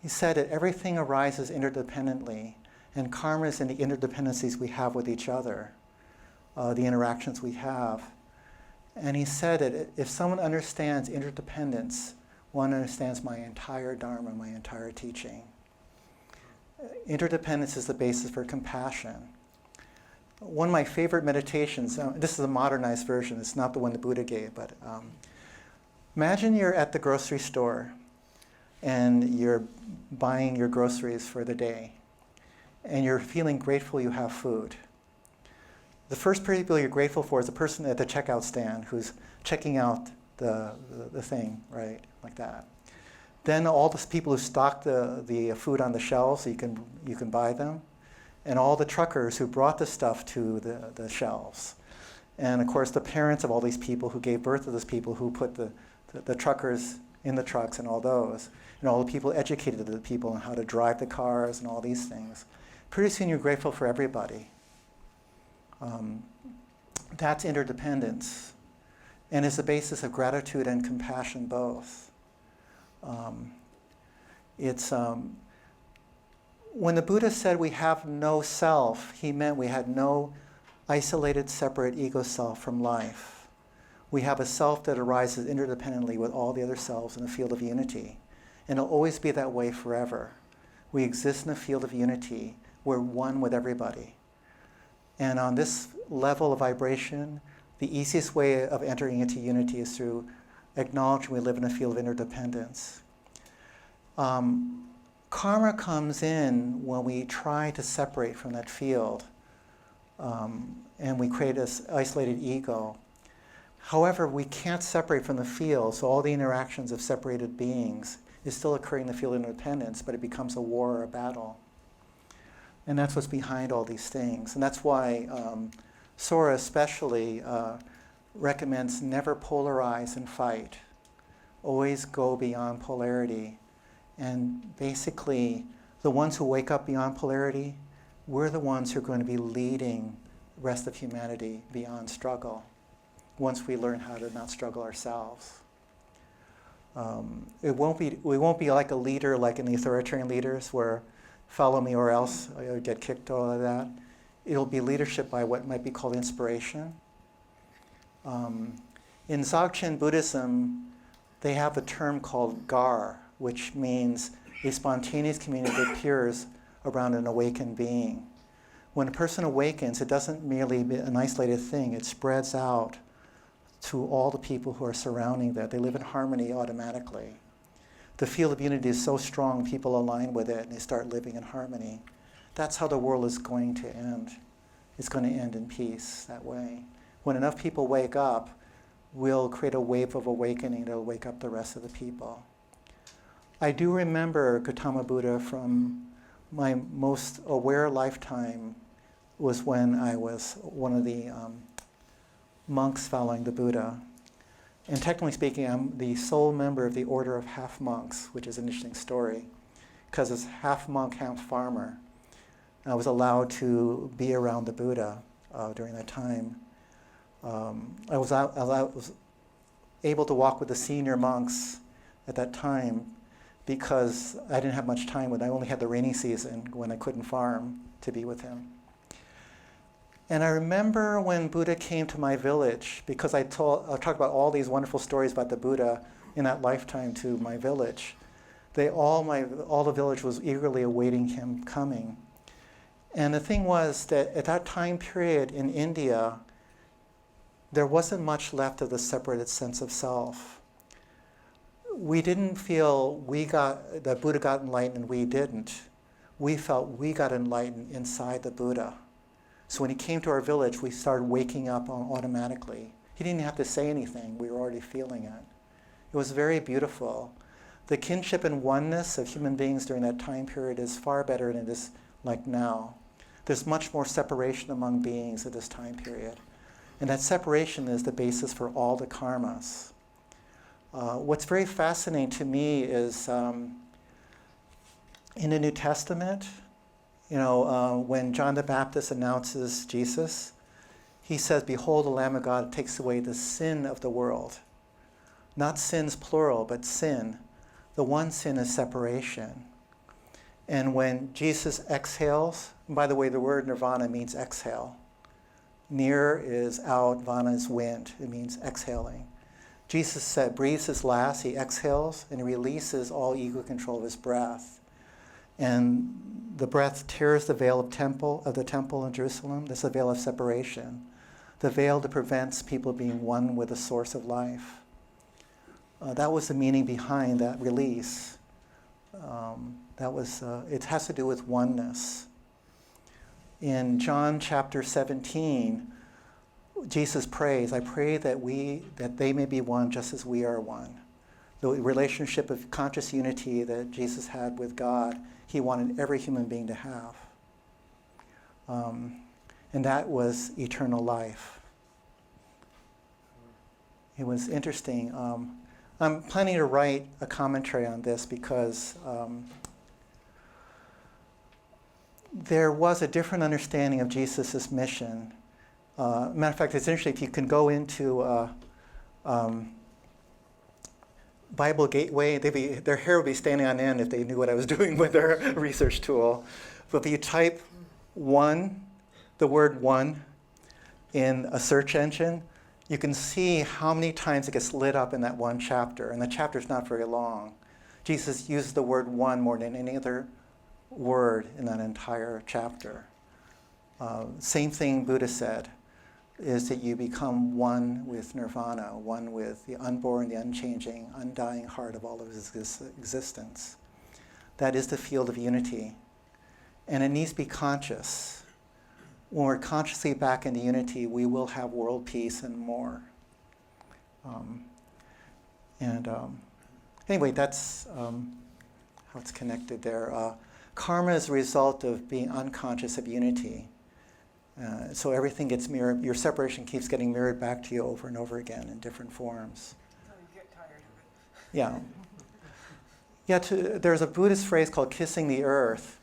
He said that everything arises interdependently, and karma is in the interdependencies we have with each other, the interactions we have. And he said that if someone understands interdependence, one understands my entire Dharma, my entire teaching. Interdependence is the basis for compassion. One of my favorite meditations, this is a modernized version, it's not the one the Buddha gave, but imagine you're at the grocery store and you're buying your groceries for the day and you're feeling grateful you have food. The first people you're grateful for is the person at the checkout stand who's checking out the thing, right, like that. Then all the people who stock the food on the shelves so you can buy them. and all the truckers who brought the stuff to the shelves. And of course, the parents of all these people who gave birth to those people who put the truckers in the trucks and all those. And all the people educated the people on how to drive the cars and all these things. Pretty soon you're grateful for everybody. That's interdependence. And is the basis of gratitude and compassion both. When the Buddha said we have no self, he meant we had no isolated, separate ego self from life. We have a self that arises interdependently with all the other selves in a field of unity. And it'll always be that way forever. We exist in a field of unity. We're one with everybody. And on this level of vibration, the easiest way of entering into unity is through acknowledging we live in a field of interdependence. Karma comes in when we try to separate from that field, and we create this isolated ego. However, we can't separate from the field, so all the interactions of separated beings is still occurring in the field of interdependence, but it becomes a war or a battle. And that's what's behind all these things. And that's why Sora especially recommends never polarize and fight. Always go beyond polarity. And basically, the ones who wake up beyond polarity, we're the ones who are going to be leading the rest of humanity beyond struggle, once we learn how to not struggle ourselves. We won't be like a leader like in the authoritarian leaders where follow me or else I get kicked, all of that. It'll be leadership by what might be called inspiration. In Dzogchen Buddhism, they have a term called gar, which means a spontaneous community that appears around an awakened being. When a person awakens, it doesn't merely be an isolated thing, it spreads out to all the people who are surrounding that. They live in harmony automatically. The field of unity is so strong, people align with it and they start living in harmony. That's how the world is going to end. It's going to end in peace that way. When enough people wake up, we'll create a wave of awakening that will wake up the rest of the people. I do remember Gautama Buddha from my most aware lifetime was when I was one of the monks following the Buddha. And technically speaking, I'm the sole member of the order of half monks, which is an interesting story, because as half monk, half farmer, I was allowed to be around the Buddha during that time. I was able to walk with the senior monks at that time because I didn't have much time with them. I only had the rainy season when I couldn't farm to be with him. And I remember when Buddha came to my village, because I talked about all these wonderful stories about the Buddha in that lifetime to my village. All the village was eagerly awaiting him coming. And the thing was that at that time period in India, there wasn't much left of the separated sense of self. We didn't feel that Buddha got enlightened and we didn't. We felt we got enlightened inside the Buddha. So when he came to our village, we started waking up automatically. He didn't have to say anything. We were already feeling it. It was very beautiful. The kinship and oneness of human beings during that time period is far better than it is like now. There's much more separation among beings at this time period. And that separation is the basis for all the karmas. What's very fascinating to me is in the New Testament, when John the Baptist announces Jesus, he says, "Behold the Lamb of God takes away the sin of the world." Not sins plural, but sin. The one sin is separation. And when Jesus exhales, and by the way, the word nirvana means exhale. Nir is out, vana is wind. It means exhaling. Jesus breathes his last, he exhales, and he releases all ego control of his breath. And the breath tears the veil of the temple in Jerusalem. That's the veil of separation. The veil that prevents people being one with the source of life. That was the meaning behind that release. It has to do with oneness. In John chapter 17, Jesus prays, "I pray that they may be one just as we are one." The relationship of conscious unity that Jesus had with God, he wanted every human being to have. and that was eternal life. It was interesting. I'm planning to write a commentary on this because there was a different understanding of Jesus' mission. Matter of fact, it's interesting, if you can go into Bible Gateway, their hair would be standing on end if they knew what I was doing with their research tool. But if you type the word one, in a search engine, you can see how many times it gets lit up in that one chapter. And the chapter's not very long. Jesus used the word one more than any other word in that entire chapter. Same thing Buddha said, is that you become one with nirvana, one with the unborn, the unchanging, undying heart of all of existence. That is the field of unity. And it needs to be conscious. When we're consciously back into unity, we will have world peace and more. Anyway, that's how it's connected there. Karma is a result of being unconscious of unity. So everything gets mirrored, your separation keeps getting mirrored back to you over and over again in different forms. Until you get tired of it. Yeah. There's a Buddhist phrase called kissing the earth.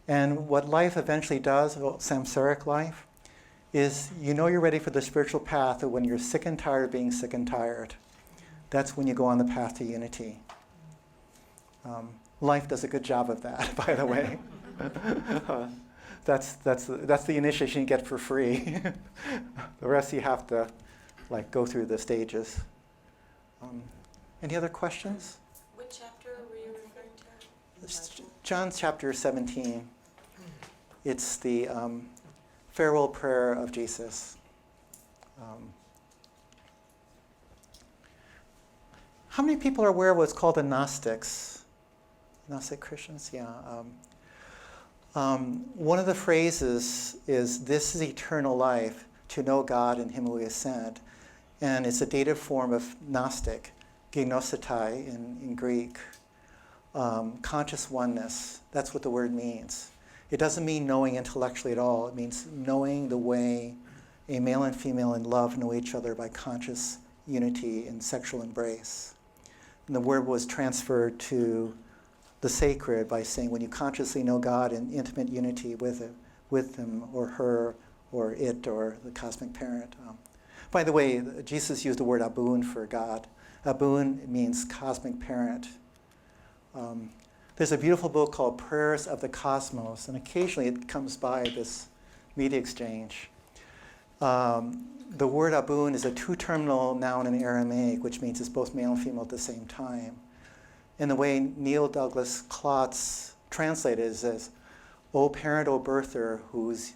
And what life eventually does, samsaric life, is you know you're ready for the spiritual path when you're sick and tired of being sick and tired. That's when you go on the path to unity. Life does a good job of that, by the way. That's the initiation you get for free. The rest you have to go through the stages. Any other questions? What chapter were you referring to? John chapter 17. It's the farewell prayer of Jesus. How many people are aware of what's called the Gnostics? Gnostic Christians? Yeah. One of the phrases is, "This is eternal life, to know God and Him who is sent." And it's a dative form of Gnostic, gnostitai in Greek. Conscious oneness. That's what the word means. It doesn't mean knowing intellectually at all. It means knowing the way a male and female in love know each other by conscious unity and sexual embrace. And the word was transferred to the sacred by saying when you consciously know God in intimate unity with him or her or it or the cosmic parent. By the way, Jesus used the word Abun for God. Abun means cosmic parent. There's a beautiful book called Prayers of the Cosmos, and occasionally it comes by this media exchange. The word Abun is a two-terminal noun in Aramaic, which means it's both male and female at the same time. And the way Neil Douglas Klotz translated it is as, "O parent, O birther, whose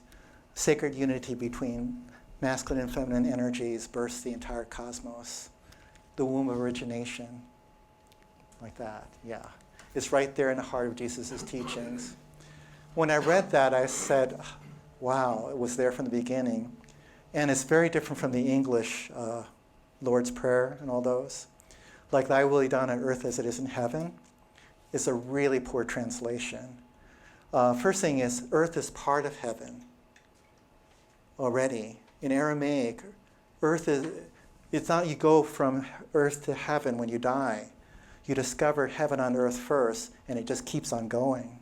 sacred unity between masculine and feminine energies births the entire cosmos." The womb of origination. Like that, yeah. It's right there in the heart of Jesus' teachings. When I read that, I said, wow, it was there from the beginning. And it's very different from the English Lord's Prayer and all those. Like, "Thy will be done on earth as it is in heaven." It's a really poor translation. First thing is, earth is part of heaven already. In Aramaic, it's not you go from earth to heaven when you die. You discover heaven on earth first, and it just keeps on going.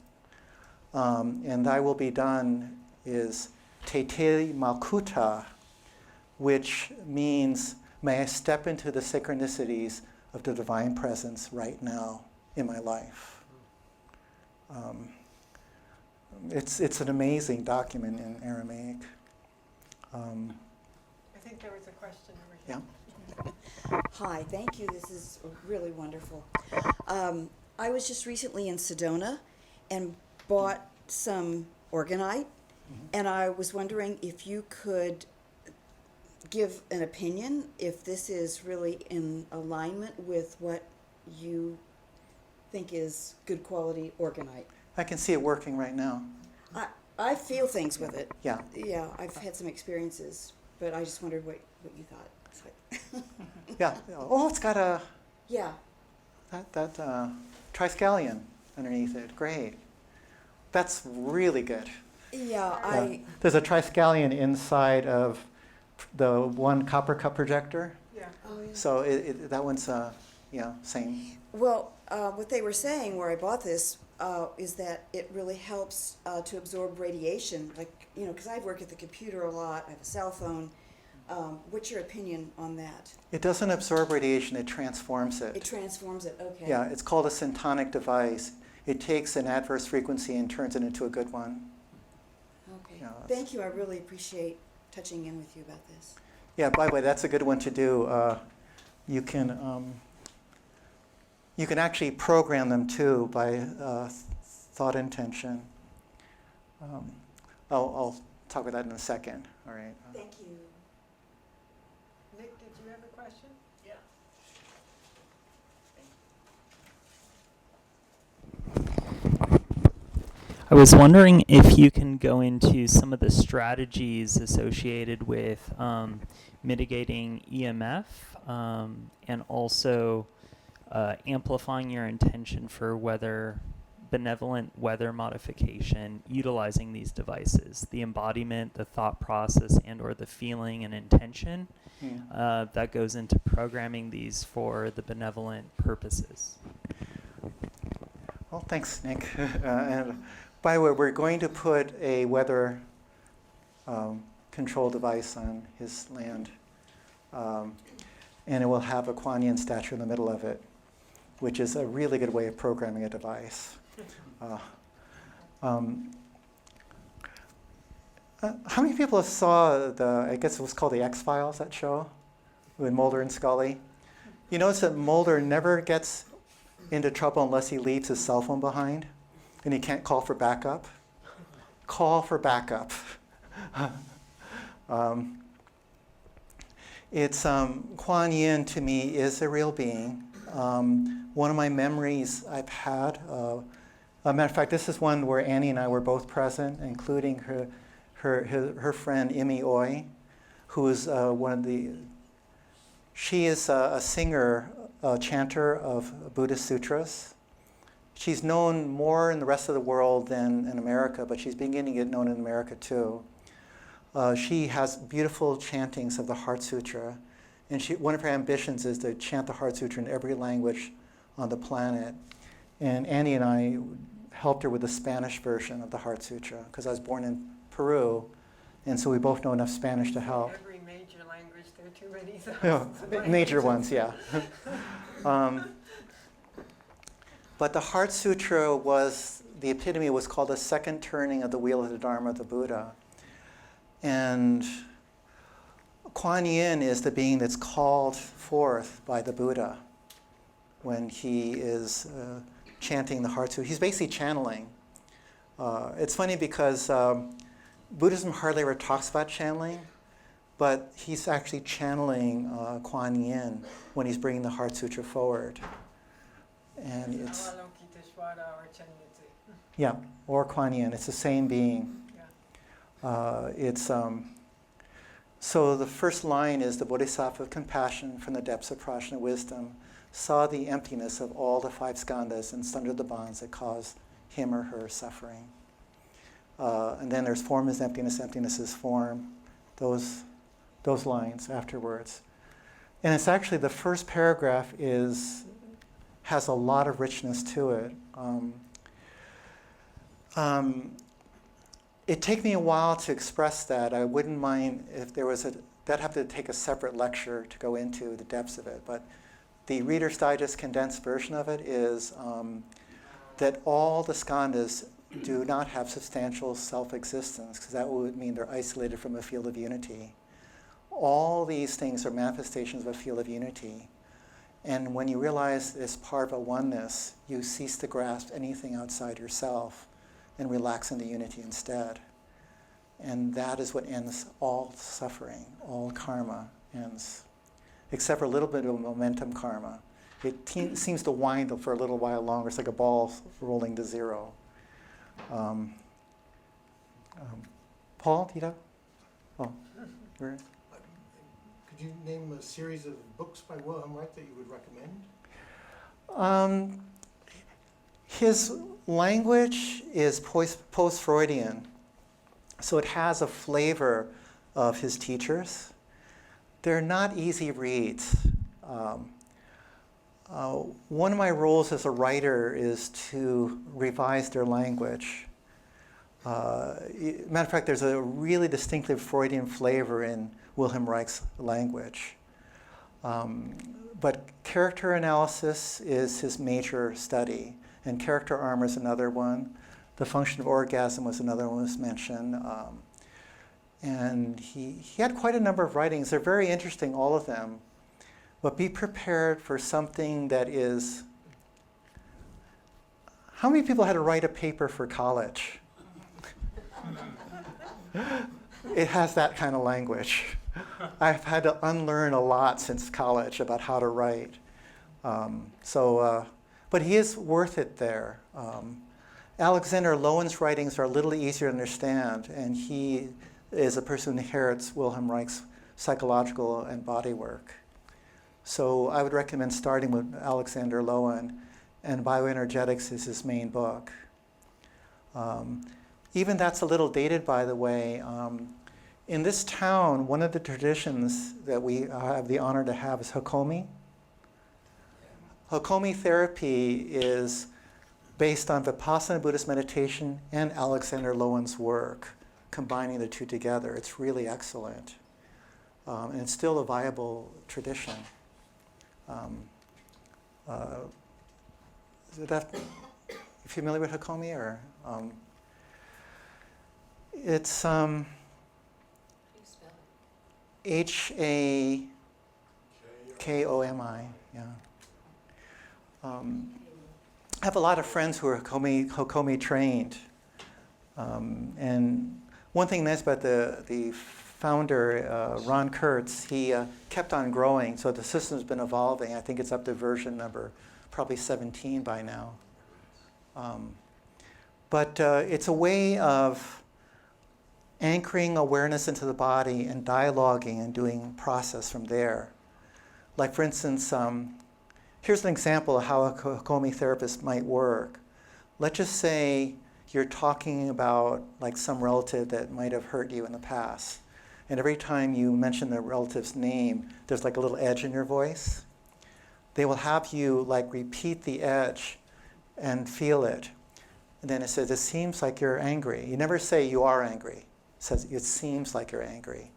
And "thy will be done" is te te malkuta, which means, may I step into the synchronicities of the divine presence right now in my life. It's an amazing document in Aramaic. I think there was a question over here. Yeah. Hi, thank you. This is really wonderful. I was just recently in Sedona and bought some Orgonite, and I was wondering if you could give an opinion if this is really in alignment with what you think is good quality Orgonite. I can see it working right now. I feel things with it. Yeah. Yeah, I've had some experiences, but I just wondered what you thought. So- Yeah. Oh, it's got Yeah. that triscallion underneath it. Great. That's really good. Yeah, There's a triskelion inside of the one copper cup projector. Yeah. Oh, yeah. So that one's, same. Well, what they were saying where I bought this is that it really helps to absorb radiation. Like, because I work at the computer a lot, I have a cell phone. What's your opinion on that? It doesn't absorb radiation, it transforms It it. transforms it, okay. Yeah, it's called a syntonic device. It takes an adverse frequency and turns it into a good one. Okay. Yeah, Thank you. I really appreciate touching in with you about this. Yeah, by the way, that's a good one to do. You can actually program them too by thought intention. I'll talk about that in a second. All right. Thank you. Nick, did you have a question? I was wondering if you can go into some of the strategies associated with mitigating EMF and also amplifying your intention for benevolent weather modification utilizing these devices, the embodiment, the thought process, and or the feeling and intention that goes into programming these for the benevolent purposes. Well, thanks, Nick. And by the way, we're going to put a weather control device on his land. And it will have a Kuan Yin statue in the middle of it, which is a really good way of programming a device. How many people saw I guess it was called the X-Files, that show, with Mulder and Scully? You notice that Mulder never gets into trouble unless he leaves his cell phone behind, and he can't call for backup. Call for backup. Kuan Yin to me is a real being. One of my memories I've had, a matter of fact, this is one where Annie and I were both present, including her friend Imi Oi, who is she is a singer, a chanter of Buddhist sutras. She's known more in the rest of the world than in America, but she's beginning to get known in America too. She has beautiful chantings of the Heart Sutra, and one of her ambitions is to chant the Heart Sutra in every language on the planet. And Annie and I helped her with the Spanish version of the Heart Sutra, because I was born in Peru, and so we both know enough Spanish to help. Every major language, there are too many Yeah, thousands of major languages. ones, yeah. But the Heart Sutra was, the epitome was called the second turning of the wheel of the Dharma of the Buddha. And Kuan Yin is the being that's called forth by the Buddha when he is chanting the Heart Sutra. He's basically channeling. It's funny because Buddhism hardly ever talks about channeling, but he's actually channeling Kuan Yin when he's bringing the Heart Sutra forward. And it's, Avalokiteshvara or Chanyate. yeah, or Kuan Yin, it's the same being. Yeah. So the first line is the Bodhisattva of compassion from the depths of prajna wisdom saw the emptiness of all the five skandhas and sundered the bonds that caused him or her suffering. And then there's form is emptiness, emptiness is form. Those lines afterwards. And it's actually the first paragraph has a lot of richness to it. It'd take me a while to express that. I wouldn't mind if there was that'd have to take a separate lecture to go into the depths of it. But the Reader's Digest condensed version of it is that all the skandhas do not have substantial self-existence, because that would mean they're isolated from a field of unity. All these things are manifestations of a field of unity. And when you realize it's part of a oneness, you cease to grasp anything outside yourself and relax into unity instead. And that is what ends all suffering, all karma ends, except for a little bit of momentum karma. It seems to wind for a little while longer. It's like a ball rolling to zero. Paul, do you have? Oh, where? Could you name a series of books by Wilhelm Reich that you would recommend? His language is post-Freudian. So it has a flavor of his teachers. They're not easy reads. One of my roles as a writer is to revise their language. Matter of fact, there's a really distinctive Freudian flavor in Wilhelm Reich's language. But character analysis is his major study, and character armor is another one. The function of orgasm was another one was mentioned. And he had quite a number of writings. They're very interesting, all of them. But be prepared for something that is... How many people had to write a paper for college? It has that kind of language. I've had to unlearn a lot since college about how to write. But he is worth it there. Alexander Lowen's writings are a little easier to understand, and he is a person who inherits Wilhelm Reich's psychological and body work. So I would recommend starting with Alexander Lowen, and Bioenergetics is his main book. Even that's a little dated, by the way. In this town, one of the traditions that we have the honor to have is Hakomi. Hakomi therapy is based on Vipassana Buddhist meditation and Alexander Lowen's work, combining the two together. It's really excellent. And it's still a viable tradition. Is that, you familiar with Hakomi? Or, it's Hakomi, yeah. I have a lot of friends who are Hakomi trained. And one thing nice about the founder, Ron Kurtz, he kept on growing, so the system's been evolving. I think it's up to version number probably 17 by now. But it's a way of anchoring awareness into the body and dialoguing and doing process from there. Like for instance, here's an example of how a Hakomi therapist might work. Let's just say you're talking about like some relative that might have hurt you in the past. And every time you mention the relative's name, there's like a little edge in your voice. They will have you like repeat the edge and feel it. And then it says, it seems like you're angry. You never say you are angry. It says, it seems like you're angry.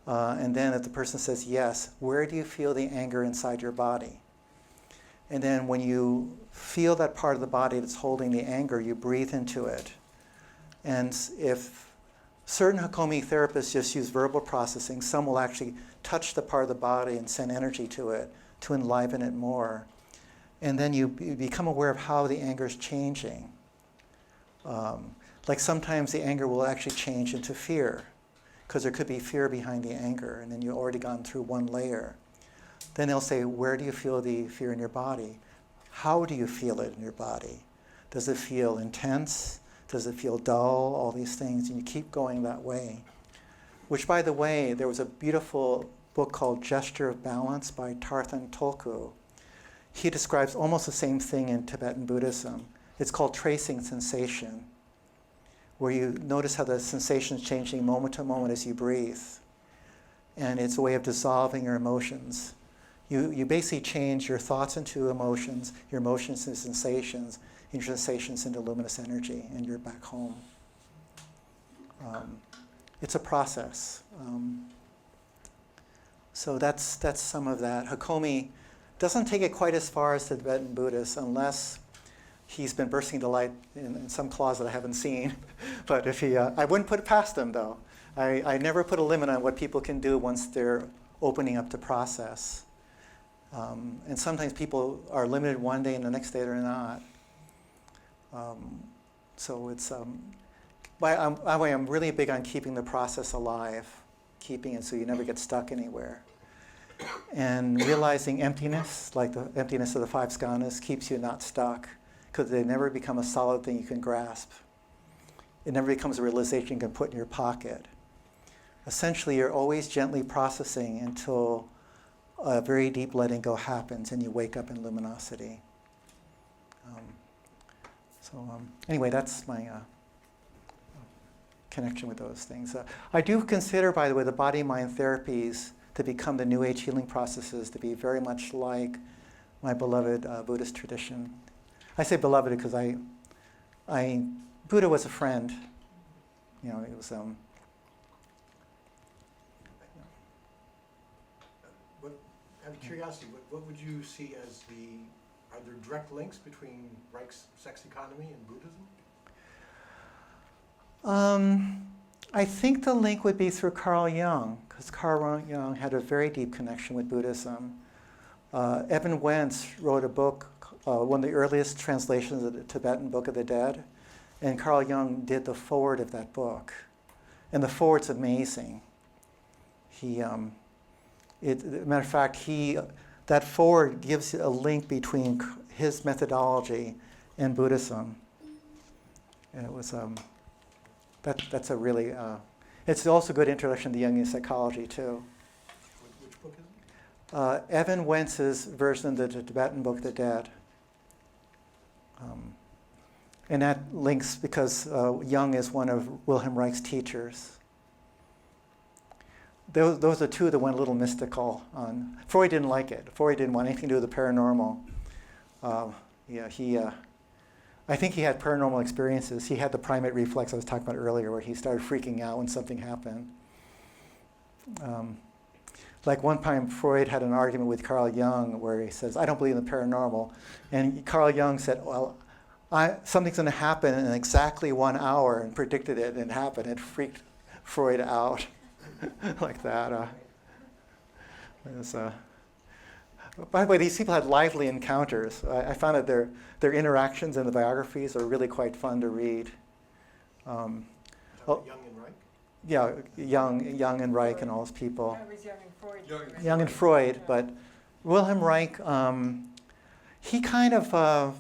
And then if the person says yes, where do you feel the anger inside your body? And then when you feel that part of the body that's holding the anger, you breathe into it. And if certain Hakomi therapists just use verbal processing, some will actually touch the part of the body and send energy to it to enliven it more. And then you become aware of how the anger is changing. Like sometimes the anger will actually change into fear, because there could be fear behind the anger, and then you've already gone through one layer. Then they'll say, where do you feel the fear in your body? How do you feel it in your body? Does it feel intense? Does it feel dull? All these things, and you keep going that way. Which, by the way, there was a beautiful book called Gesture of Balance by Tarthan Tulku. He describes almost the same thing in Tibetan Buddhism. It's called tracing sensation, where you notice how the sensation is changing moment to moment as you breathe. And it's a way of dissolving your emotions. You basically change your thoughts into emotions, your emotions into sensations, and your sensations into luminous energy, and you're back home. It's a process. So that's some of that. Hakomi doesn't take it quite as far as the Tibetan Buddhists, unless he's been bursting to light in some closet I haven't seen. But if he, I wouldn't put it past him, though. I never put a limit on what people can do once they're opening up to process. And sometimes people are limited one day and the next day they're not. So it's, I'm really big on keeping the process alive, keeping it so you never get stuck anywhere. And realizing emptiness, like the emptiness of the five skandhas, keeps you not stuck, because they never become a solid thing you can grasp. It never becomes a realization you can put in your pocket. Essentially, you're always gently processing until a very deep letting go happens and you wake up in luminosity. Anyway, that's my... connection with those things. I do consider, by the way, the body-mind therapies to become the New Age healing processes to be very much like my beloved Buddhist tradition. I say beloved because Buddha was a friend. You know, it was. Out of curiosity, what would you see as are there direct links between Reich's sex economy and Buddhism? I think the link would be through Carl Jung, because Carl Jung had a very deep connection with Buddhism. Evan Wentz wrote a book, one of the earliest translations of the Tibetan Book of the Dead, and Carl Jung did the foreword of that book. And the foreword's amazing. Matter of fact, that foreword gives a link between his methodology and Buddhism. And it was, that's a really, it's also a good introduction to Jungian psychology too. Which book is it? Evan Wentz's version of the Tibetan Book of the Dead. And that links because Jung is one of Wilhelm Reich's teachers. Those are two that went a little mystical on. Freud didn't like it. Freud didn't want anything to do with the paranormal. I think he had paranormal experiences. He had the primate reflex I was talking about earlier, where he started freaking out when something happened. Like one time, Freud had an argument with Carl Jung where he says, "I don't believe in the paranormal," and Carl Jung said, "Well, something's going to happen in exactly 1 hour," and predicted it, and it happened. It freaked Freud out. Like that. By the way, these people had lively encounters. I found that their interactions in the biographies are really quite fun to read. Jung and Reich? Yeah, Jung and Reich and all those people. That was Jung and Freud. Jung and Freud, but Wilhelm Reich, he kind of,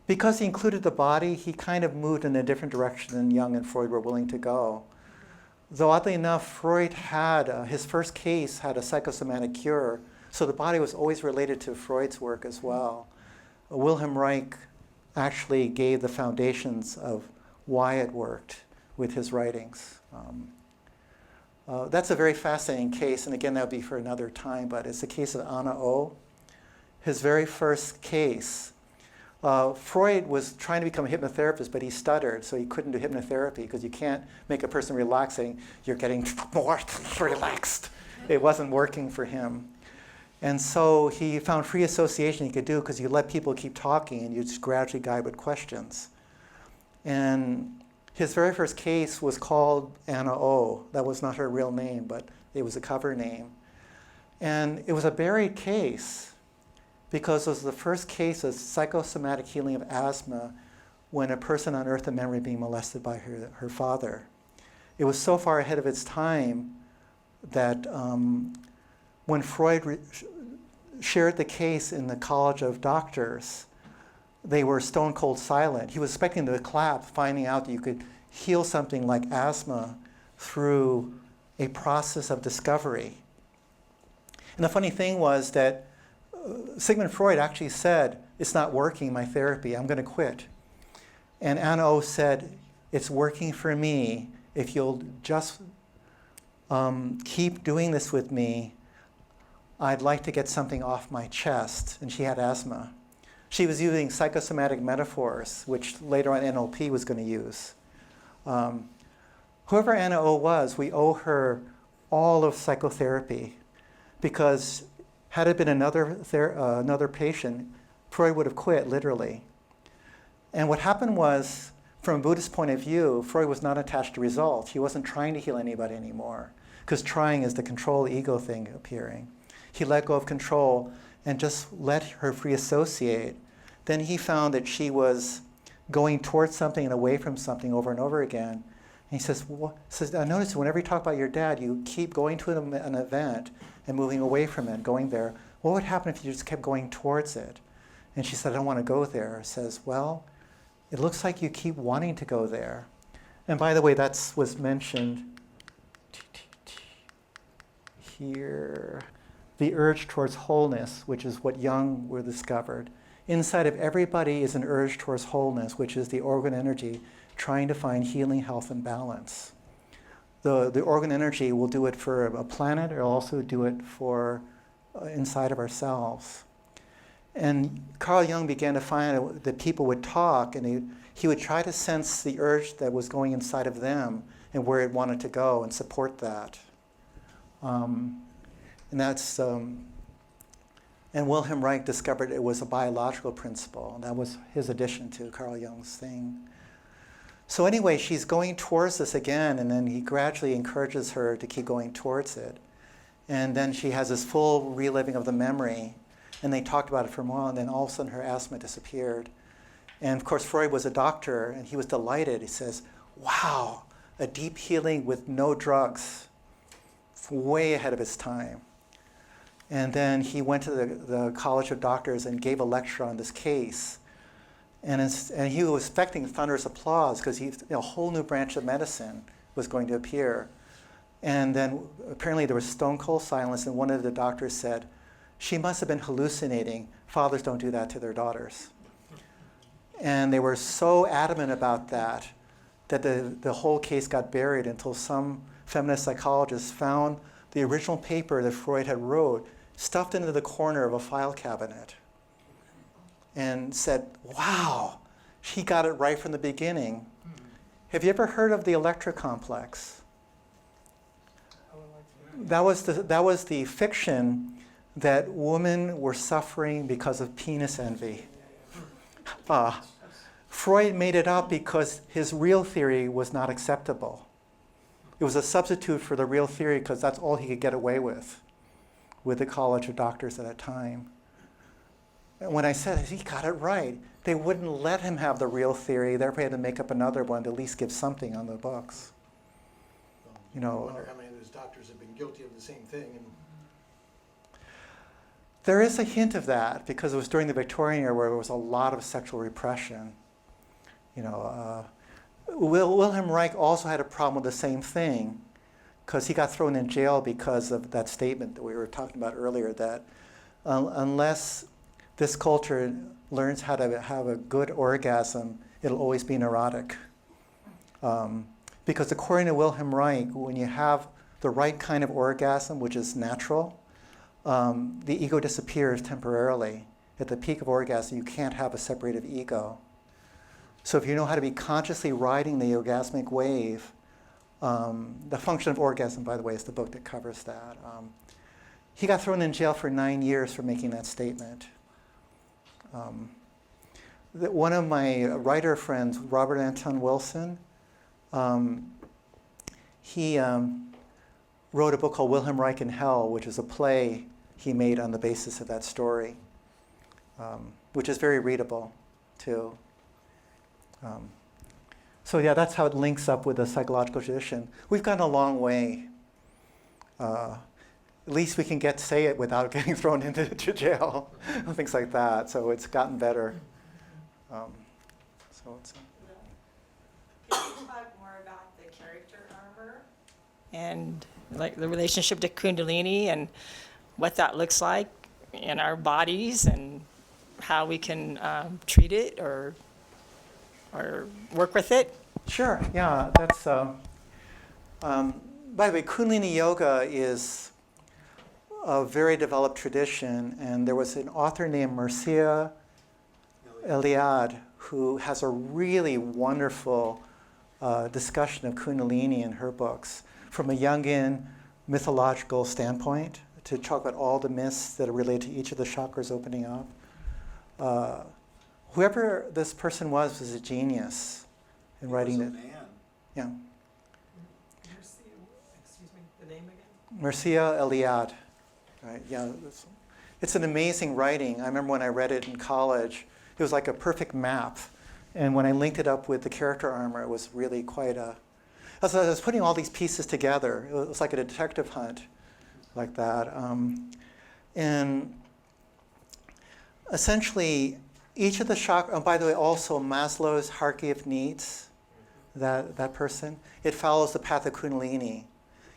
because he included the body, he kind of moved in a different direction than Jung and Freud were willing to go. Though oddly enough, Freud had, his first case had a psychosomatic cure, so the body was always related to Freud's work as well. Wilhelm Reich actually gave the foundations of why it worked with his writings. That's a very fascinating case, and again, that would be for another time, but it's the case of Anna O. His very first case. Freud was trying to become a hypnotherapist, but he stuttered, so he couldn't do hypnotherapy because you can't make a person relaxing. You're getting more relaxed. It wasn't working for him. And so he found free association he could do because you let people keep talking and you just gradually guide with questions. And his very first case was called Anna O. That was not her real name, but it was a cover name. And it was a buried case, because it was the first case of psychosomatic healing of asthma when a person unearthed a memory being molested by her father. It was so far ahead of its time that when Freud shared the case in the College of Doctors, they were stone cold silent. He was expecting to clap, finding out that you could heal something like asthma through a process of discovery. And the funny thing was that Sigmund Freud actually said, "It's not working, my therapy, I'm going to quit." And Anna O said, "It's working for me. If you'll just keep doing this with me, I'd like to get something off my chest." And she had asthma. She was using psychosomatic metaphors, which later on NLP was going to use. Whoever Anna O was, we owe her all of psychotherapy, because had it been another patient, Freud would have quit, literally. And what happened was, from a Buddhist point of view, Freud was not attached to results. He wasn't trying to heal anybody anymore, because trying is the control ego thing appearing. He let go of control and just let her free associate. Then he found that she was going towards something and away from something over and over again. And he says, I noticed whenever you talk about your dad, you keep going to an event and moving away from it, going there. What would happen if you just kept going towards it? And she said, "I don't want to go there." Says, "Well, it looks like you keep wanting to go there." And by the way, that was mentioned here. The urge towards wholeness, which is what Jung discovered. Inside of everybody is an urge towards wholeness, which is the organ energy trying to find healing, health, and balance. The organ energy will do it for a planet, or also do it for inside of ourselves. And Carl Jung began to find that people would talk, and he would try to sense the urge that was going inside of them and where it wanted to go and support that. And that's and Wilhelm Reich discovered it was a biological principle. That was his addition to Carl Jung's thing. So anyway, she's going towards this again, and then he gradually encourages her to keep going towards it. And then she has this full reliving of the memory, and they talked about it for a while, and then all of a sudden her asthma disappeared. And of course, Freud was a doctor, and he was delighted. He says, wow, a deep healing with no drugs, way ahead of his time. And then he went to the College of Doctors and gave a lecture on this case. And he was expecting thunderous applause because a whole new branch of medicine was going to appear. And then apparently there was stone cold silence, and one of the doctors said, she must have been hallucinating. Fathers don't do that to their daughters. And they were so adamant about that the whole case got buried until some feminist psychologists found the original paper that Freud had wrote stuffed into the corner of a file cabinet and said, wow, she got it right from the beginning. Have you ever heard of the Electra Complex? That was the fiction that women were suffering because of penis envy. Freud made it up because his real theory was not acceptable. It was a substitute for the real theory because that's all he could get away with the College of Doctors at that time. And when I said he got it right, they wouldn't let him have the real theory. Therefore, he had to make up another one to at least give something on the books. I wonder how many of those doctors have been guilty of the same thing. And there is a hint of that because it was during the Victorian era where there was a lot of sexual repression. Wilhelm Reich also had a problem with the same thing because he got thrown in jail because of that statement that we were talking about earlier, that unless this culture learns how to have a good orgasm, it'll always be neurotic. Because according to Wilhelm Reich, when you have the right kind of orgasm, which is natural, the ego disappears temporarily. At the peak of orgasm, you can't have a separated ego. So if you know how to be consciously riding the orgasmic wave, The Function of Orgasm, by the way, is the book that covers that. He got thrown in jail for 9 years for making that statement. One of my writer friends, Robert Anton Wilson, he wrote a book called Wilhelm Reich in Hell, which is a play he made on the basis of that story, which is very readable, too. So yeah, that's how it links up with the psychological tradition. We've gotten a long way. At least we can say it without getting thrown into jail, things like that. So it's gotten better. Can you talk more about the character armor and like the relationship to Kundalini and what that looks like in our bodies and how we can treat it or work with it? Sure, yeah, that's, by the way, Kundalini Yoga is a very developed tradition, and there was an author named Mircea Eliade who has a really wonderful discussion of Kundalini in her books from a Jungian mythological standpoint to talk about all the myths that are related to each of the chakras opening up. Whoever this person was a genius in writing it. Yeah. Excuse me, the name again? Mircea Eliade. Right. Yeah. It's an amazing writing. I remember when I read it in college, it was like a perfect map. And when I linked it up with the character armor, it was really quite a... As I was putting all these pieces together, it was like a detective hunt, like that. And essentially, each of the chakras, by the way, also Maslow's hierarchy of needs, that person, it follows the path of Kundalini.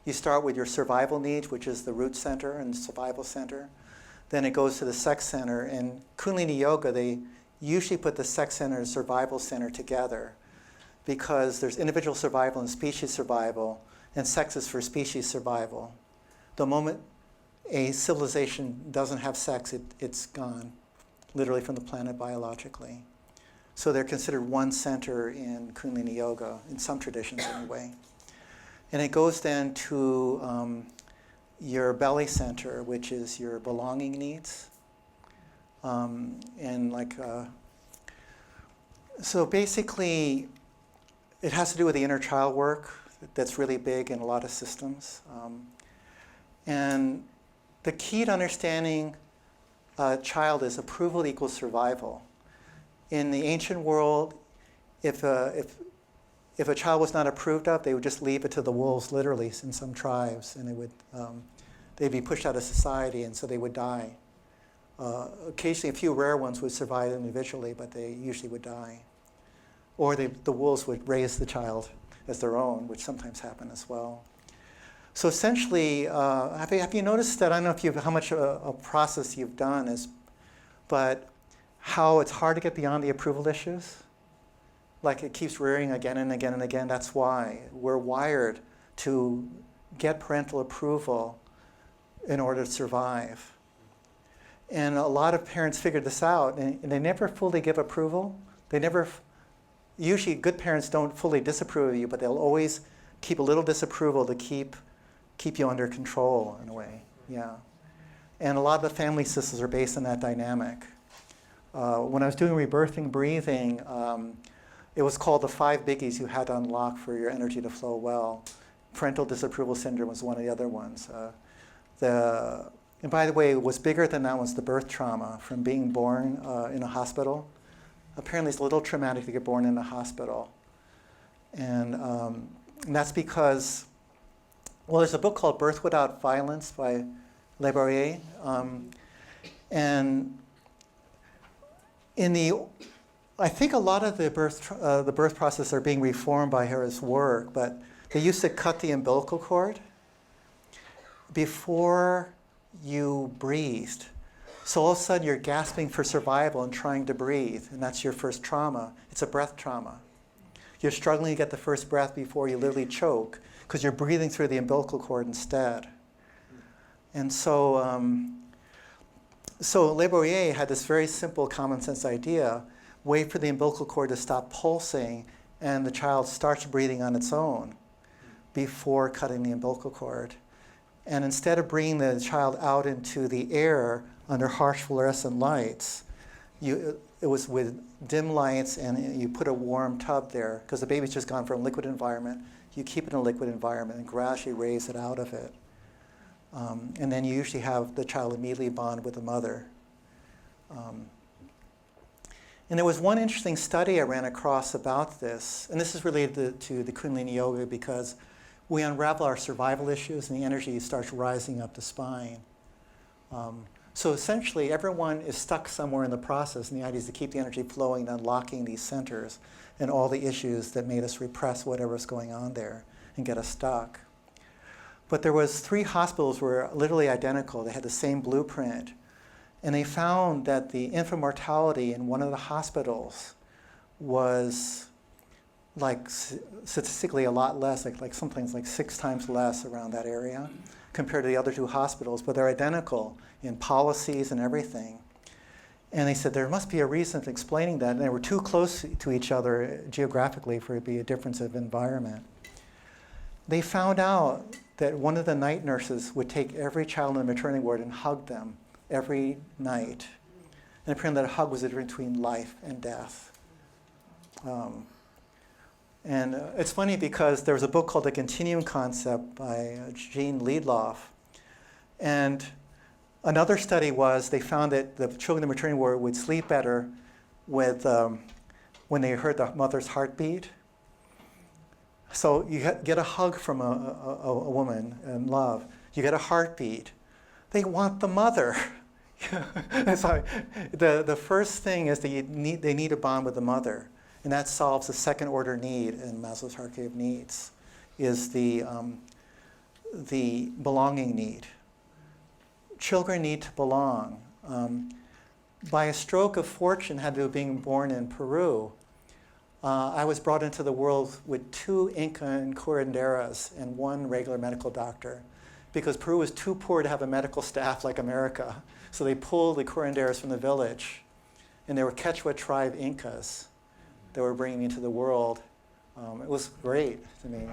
You start with your survival needs, which is the root center and survival center. Then it goes to the sex center. In Kundalini Yoga, they usually put the sex center and survival center together because there's individual survival and species survival, and sex is for species survival. The moment a civilization doesn't have sex, it's gone, literally from the planet biologically. So they're considered one center in Kundalini Yoga, in some traditions anyway. And it goes then to your belly center, which is your belonging needs. So basically, it has to do with the inner child work that's really big in a lot of systems. And the key to understanding a child is approval equals survival. In the ancient world, if a child was not approved of, they would just leave it to the wolves, literally, in some tribes, and they'd be pushed out of society, and so they would die. Occasionally, a few rare ones would survive individually, but they usually would die. Or the wolves would raise the child as their own, which sometimes happened as well. So essentially, have you noticed that, I don't know how much a process you've done is, but how it's hard to get beyond the approval issues? Like it keeps rearing again and again and again. That's why we're wired to get parental approval in order to survive. And a lot of parents figured this out, and they never fully give approval. Usually good parents don't fully disapprove of you, but they'll always keep a little disapproval to keep you under control in a way, yeah. And a lot of the family systems are based on that dynamic. When I was doing rebirthing breathing, it was called the 5 biggies you had to unlock for your energy to flow well. Parental disapproval syndrome was one of the other ones. And by the way, what's bigger than that was the birth trauma from being born in a hospital. Apparently it's a little traumatic to get born in a hospital. And that's because, well, there's a book called Birth Without Violence by Le Bourrier. And I think a lot of the birth process are being reformed by his work, but they used to cut the umbilical cord before you breathed. So all of a sudden you're gasping for survival and trying to breathe, and that's your first trauma. It's a breath trauma. You're struggling to get the first breath before you literally choke because you're breathing through the umbilical cord instead. And so Le Bourrier had this very simple common sense idea: wait for the umbilical cord to stop pulsing and the child starts breathing on its own before cutting the umbilical cord. And instead of bringing the child out into the air under harsh fluorescent lights, it was with dim lights, and you put a warm tub there because the baby's just gone from a liquid environment. You keep it in a liquid environment and gradually raise it out of it. And then you usually have the child immediately bond with the mother. And there was one interesting study I ran across about this, and this is related to the Kundalini Yoga because we unravel our survival issues and the energy starts rising up the spine. So essentially, everyone is stuck somewhere in the process, and the idea is to keep the energy flowing and unlocking these centers and all the issues that made us repress whatever's going on there and get us stuck. But there was 3 hospitals were literally identical. They had the same blueprint. And they found that the infant mortality in one of the hospitals was like statistically a lot less, like something like 6 times less around that area compared to the other 2 hospitals, but they're identical in policies and everything. And they said there must be a reason for explaining that, and they were too close to each other geographically for it to be a difference of environment. They found out that one of the night nurses would take every child in the maternity ward and hug them every night. And apparently that hug was the difference between life and death. And it's funny because there was a book called The Continuum Concept by Jean Liedloff. And another study was they found that the children in the maternity ward would sleep better with when they heard the mother's heartbeat. So you get a hug from a woman in love. You get a heartbeat. They want the mother. So the first thing is they need a bond with the mother. And that solves the second order need in Maslow's hierarchy of needs, is the belonging need. Children need to belong. By a stroke of fortune, had to being born in Peru, I was brought into the world with 2 Incan curanderas and 1 regular medical doctor, because Peru was too poor to have a medical staff like America. So they pulled the curanderas from the village, and they were Quechua tribe Incas that were bringing me into the world. It was great to me.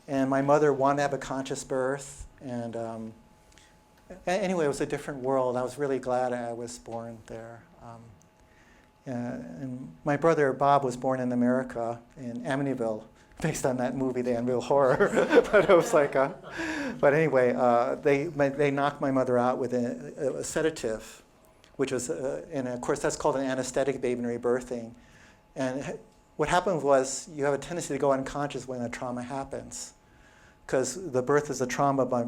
And my mother wanted to have a conscious birth, and anyway, it was a different world. I was really glad I was born there. And my brother Bob was born in America, in Amityville, based on that movie, The Amityville Horror. But it was like, but anyway, they knocked my mother out with a sedative, which was, and of course that's called an anesthetic baby rebirthing. And what happened was you have a tendency to go unconscious when a trauma happens, because the birth is a trauma, but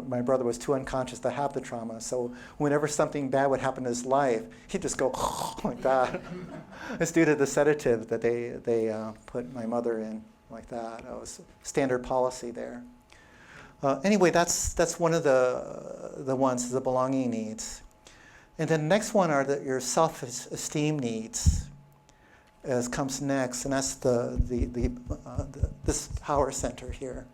my brother was too unconscious to have the trauma. So whenever something bad would happen in his life, he'd just go like that. It's due to the sedative that they put my mother in like that. It was standard policy there. Anyway, that's one of the ones, the belonging needs. And then the next one are your self-esteem needs, as comes next, and that's this power center here.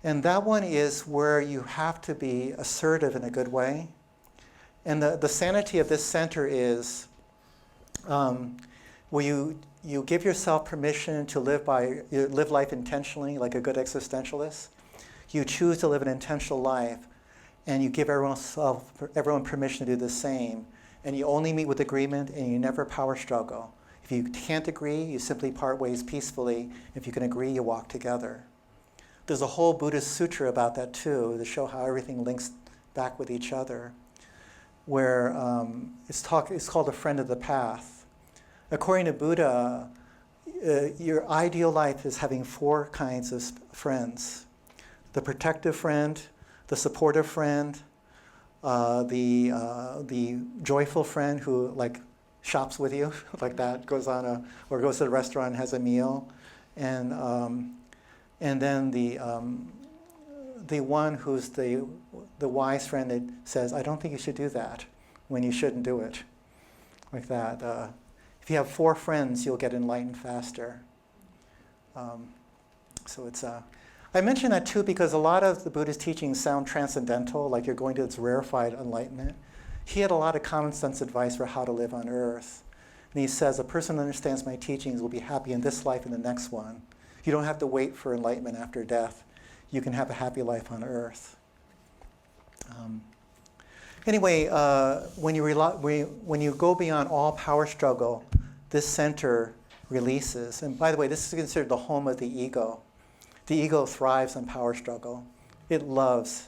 And that one is where you have to be assertive in a good way. And the sanity of this center is where you give yourself permission to live life intentionally, like a good existentialist. You choose to live an intentional life, and you give everyone permission to do the same. And you only meet with agreement, and you never power struggle. If you can't agree, you simply part ways peacefully. If you can agree, you walk together. There's a whole Buddhist sutra about that too, to show how everything links back with each other, where it's called a friend of the path. According to Buddha, your ideal life is having 4 kinds of friends: the protective friend, the supportive friend, the joyful friend who like shops with you, like that, goes to the restaurant and has a meal, and then the one who's the wise friend that says, I don't think you should do that, when you shouldn't do it, like that. If you have 4 friends, you'll get enlightened faster. So it's I mention that too because a lot of the Buddhist teachings sound transcendental, like you're going to this rarefied enlightenment. He had a lot of common sense advice for how to live on earth. And he says, a person who understands my teachings will be happy in this life and the next one. You don't have to wait for enlightenment after death. You can have a happy life on earth. Anyway, when you go beyond all power struggle, this center releases. And by the way, this is considered the home of the ego. The ego thrives on power struggle. It loves.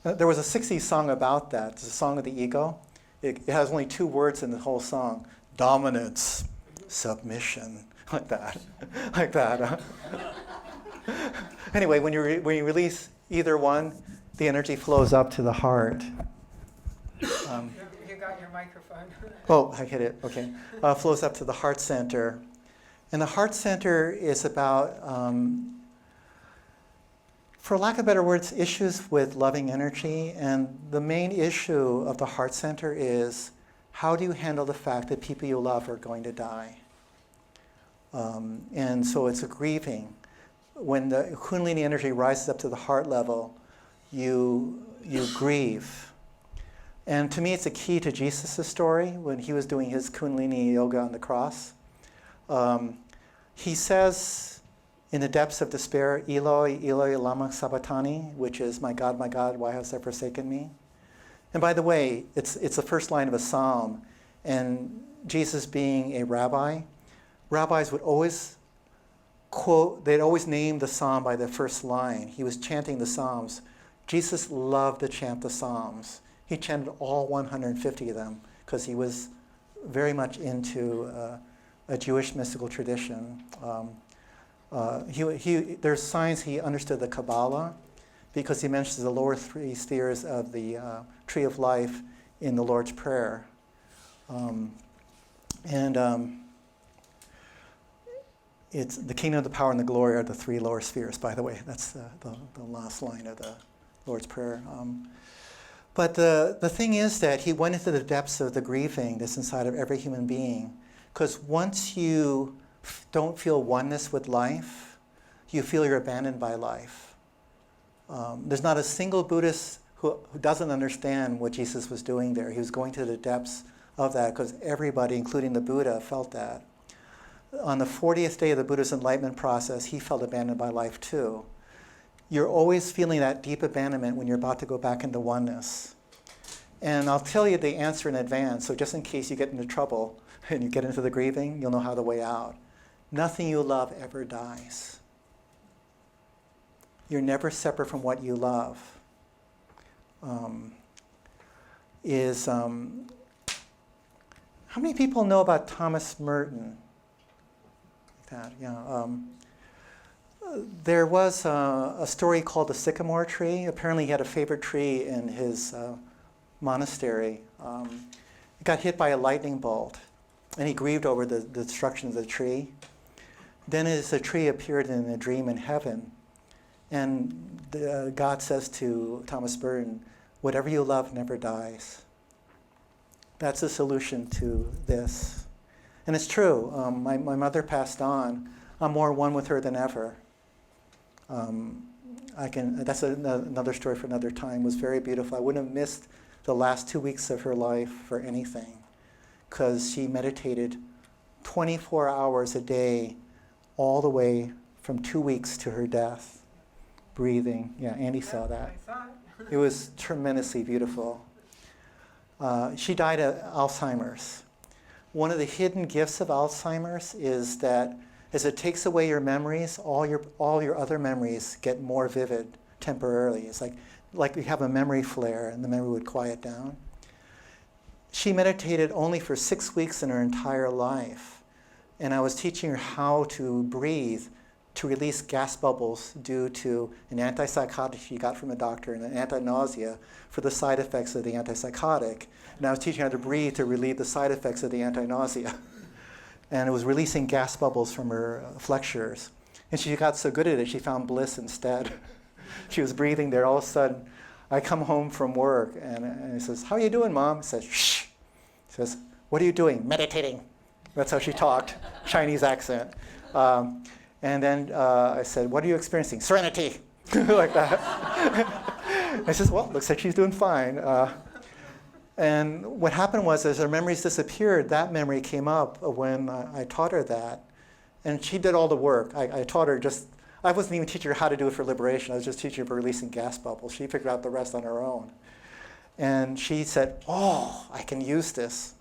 There was a 60s song about that. It's a song of the ego. It has only 2 words in the whole song: dominance, submission, like that, like that. Anyway, when you release either one, the energy flows up to the heart. You got your microphone. Oh, I hit it. Okay, flows up to the heart center, and the heart center is about, for lack of better words, issues with loving energy. And the main issue of the heart center is, how do you handle the fact that people you love are going to die? And so it's a grieving. When the Kundalini energy rises up to the heart level, you grieve. And to me, it's a key to Jesus' story when he was doing his Kundalini yoga on the cross. He says, in the depths of despair, Eloi, Eloi, lama sabachthani, which is, my God, why hast thou forsaken me? And by the way, it's the first line of a psalm. And Jesus being a rabbi, rabbis would always quote, they'd always name the psalm by the first line. He was chanting the psalms. Jesus loved to chant the psalms. He chanted all 150 of them because he was very much into a Jewish mystical tradition. There's signs he understood the Kabbalah because he mentions the lower 3 spheres of the tree of life in the Lord's Prayer. It's the kingdom of the power and the glory are the 3 lower spheres, by the way. That's the last line of the Lord's Prayer. But the thing is that he went into the depths of the grieving that's inside of every human being, Because once you don't feel oneness with life, you feel you're abandoned by life. There's not a single Buddhist who doesn't understand what Jesus was doing there. He was going to the depths of that because everybody, including the Buddha, felt that. On the 40th day of the Buddha's enlightenment process, he felt abandoned by life too. You're always feeling that deep abandonment when you're about to go back into oneness. And I'll tell you the answer in advance, so just in case you get into trouble and you get into the grieving, you'll know how the way out. Nothing you love ever dies. You're never separate from what you love. How many people know about Thomas Merton? That, yeah. There was a story called the Sycamore Tree. Apparently he had a favorite tree in his monastery. It got hit by a lightning bolt, and he grieved over the destruction of the tree. Then the tree appeared in a dream in heaven, and God says to Thomas Merton, whatever you love never dies. That's the solution to this. And it's true. My mother passed on. I'm more one with her than ever. That's another story for another time. It was very beautiful. I wouldn't have missed the last 2 weeks of her life for anything, because she meditated 24 hours a day all the way from 2 weeks to her death, breathing. Yeah, Andy saw that. I saw it. It was tremendously beautiful. She died of Alzheimer's. One of the hidden gifts of Alzheimer's is that as it takes away your memories, all your other memories get more vivid temporarily. It's like you have a memory flare and the memory would quiet down. She meditated only for 6 weeks in her entire life. And I was teaching her how to breathe to release gas bubbles due to an antipsychotic she got from a doctor and an anti-nausea for the side effects of the antipsychotic. And I was teaching her how to breathe to relieve the side effects of the anti-nausea. And it was releasing gas bubbles from her flexures. And she got so good at it, she found bliss instead. She was breathing there. All of a sudden, I come home from work, and he says, how are you doing, Mom? I says, shh. He says, what are you doing? Meditating. That's how she talked, Chinese accent. And then I said, what are you experiencing? Serenity, like that. I says, well, looks like she's doing fine. And what happened was, as her memories disappeared, that memory came up when I taught her that. And she did all the work. I taught her I wasn't even teaching her how to do it for liberation. I was just teaching her for releasing gas bubbles. She figured out the rest on her own. And she said, oh, I can use this.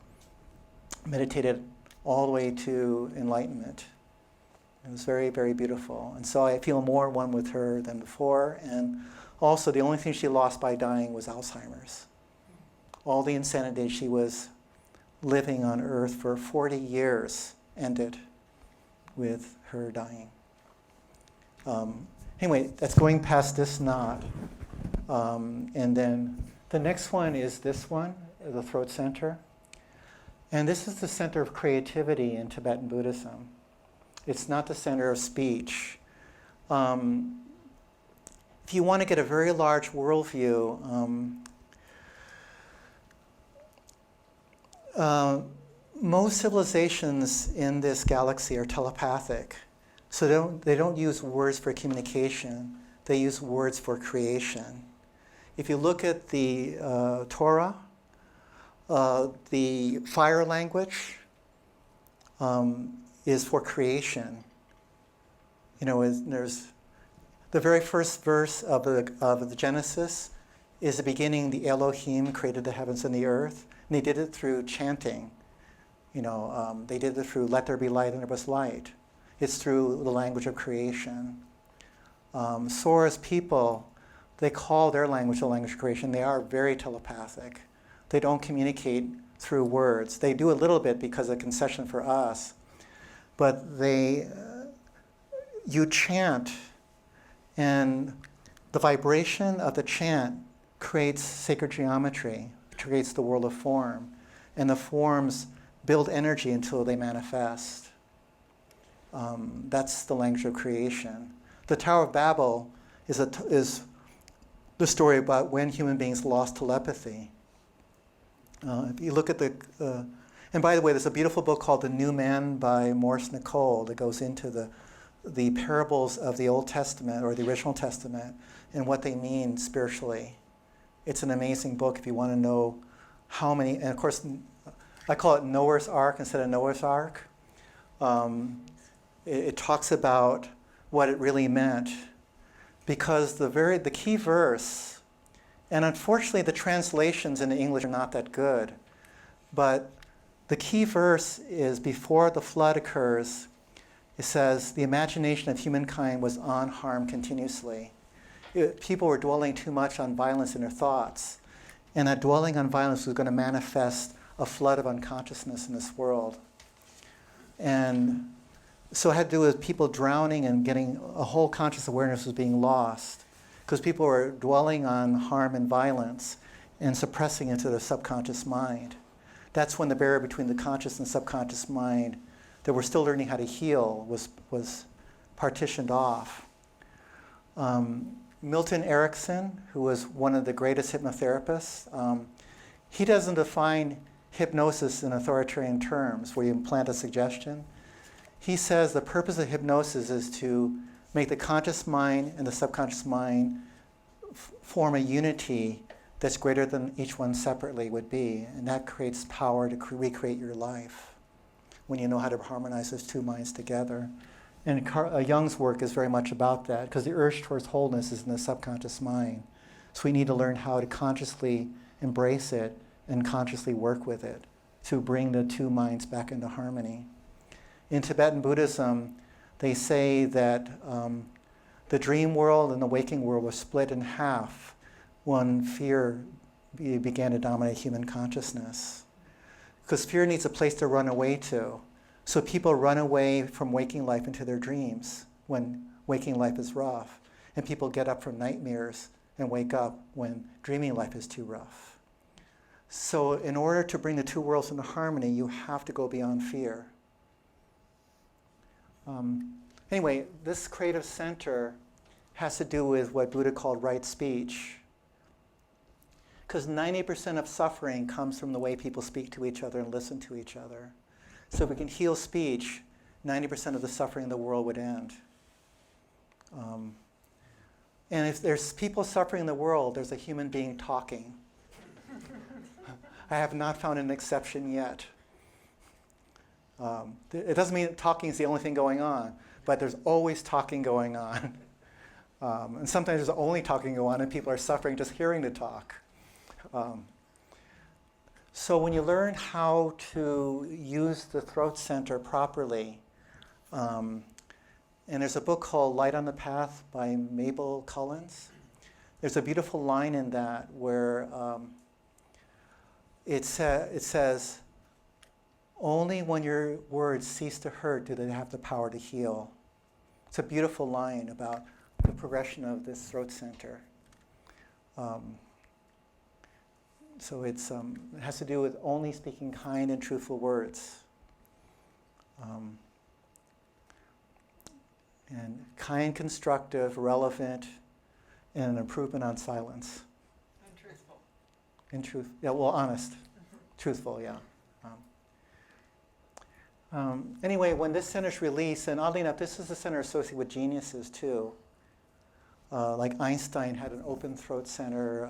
Meditated all the way to enlightenment. It was very, very beautiful. And so I feel more one with her than before. And also, the only thing she lost by dying was Alzheimer's. All the insanity she was living on Earth for 40 years ended with her dying. Anyway, that's going past this knot. And then the next one is this one, the throat center. And this is the center of creativity in Tibetan Buddhism. It's not the center of speech. If you want to get a very large worldview, most civilizations in this galaxy are telepathic. So they don't use words for communication. They use words for creation. If you look at the Torah, the fire language is for creation. You know, there's the very first verse of the Genesis is the beginning. The Elohim created the heavens and the earth, and they did it through chanting. You know, they did it through "Let there be light," and there was light. It's through the language of creation. Sora's people, they call their language the language of creation. They are very telepathic. They don't communicate through words. They do a little bit because of concession for us. But you chant, and the vibration of the chant creates sacred geometry, creates the world of form. And the forms build energy until they manifest. That's the language of creation. The Tower of Babel is the story about when human beings lost telepathy. If you look at And by the way, there's a beautiful book called The New Man by Morris Nicole that goes into the parables of the Old Testament or the original Testament and what they mean spiritually. It's an amazing book if you want to know how many, and of course, I call it Noah's Ark instead of Noah's Ark. It talks about what it really meant, because the key verse, and unfortunately the translations into English are not that good, but the key verse is before the flood occurs, it says, the imagination of humankind was on harm continuously. People were dwelling too much on violence in their thoughts, and that dwelling on violence was going to manifest a flood of unconsciousness in this world. And so it had to do with people drowning and getting a whole conscious awareness was being lost, because people were dwelling on harm and violence and suppressing into their subconscious mind. That's when the barrier between the conscious and subconscious mind that we're still learning how to heal was partitioned off. Milton Erickson, who was one of the greatest hypnotherapists, he doesn't define hypnosis in authoritarian terms where you implant a suggestion. He says the purpose of hypnosis is to make the conscious mind and the subconscious mind form a unity that's greater than each one separately would be, and that creates power to recreate your life when you know how to harmonize those two minds together. And Jung's work is very much about that, because the urge towards wholeness is in the subconscious mind. So we need to learn how to consciously embrace it and consciously work with it to bring the two minds back into harmony. In Tibetan Buddhism, they say that the dream world and the waking world was split in half when fear began to dominate human consciousness. Because fear needs a place to run away to. So people run away from waking life into their dreams when waking life is rough. And people get up from nightmares and wake up when dreaming life is too rough. So in order to bring the two worlds into harmony, you have to go beyond fear. Anyway, this creative center has to do with what Buddha called right speech. Because 90% of suffering comes from the way people speak to each other and listen to each other. So if we can heal speech, 90% of the suffering in the world would end. And if there's people suffering in the world, there's a human being talking. I have not found an exception yet. It doesn't mean that talking is the only thing going on, but there's always talking going on. And sometimes there's only talking going on and people are suffering just hearing the talk. So when you learn how to use the throat center properly, and there's a book called Light on the Path by Mabel Collins. There's a beautiful line in that where it says, only when your words cease to hurt do they have the power to heal. It's a beautiful line about the progression of this throat center. So it has to do with only speaking kind and truthful words. And kind, constructive, relevant, and an improvement on silence. And truthful. And truth, yeah, well, honest. Truthful, yeah. Anyway, when this center's released, and oddly enough, this is a center associated with geniuses too. Like Einstein had an open throat center.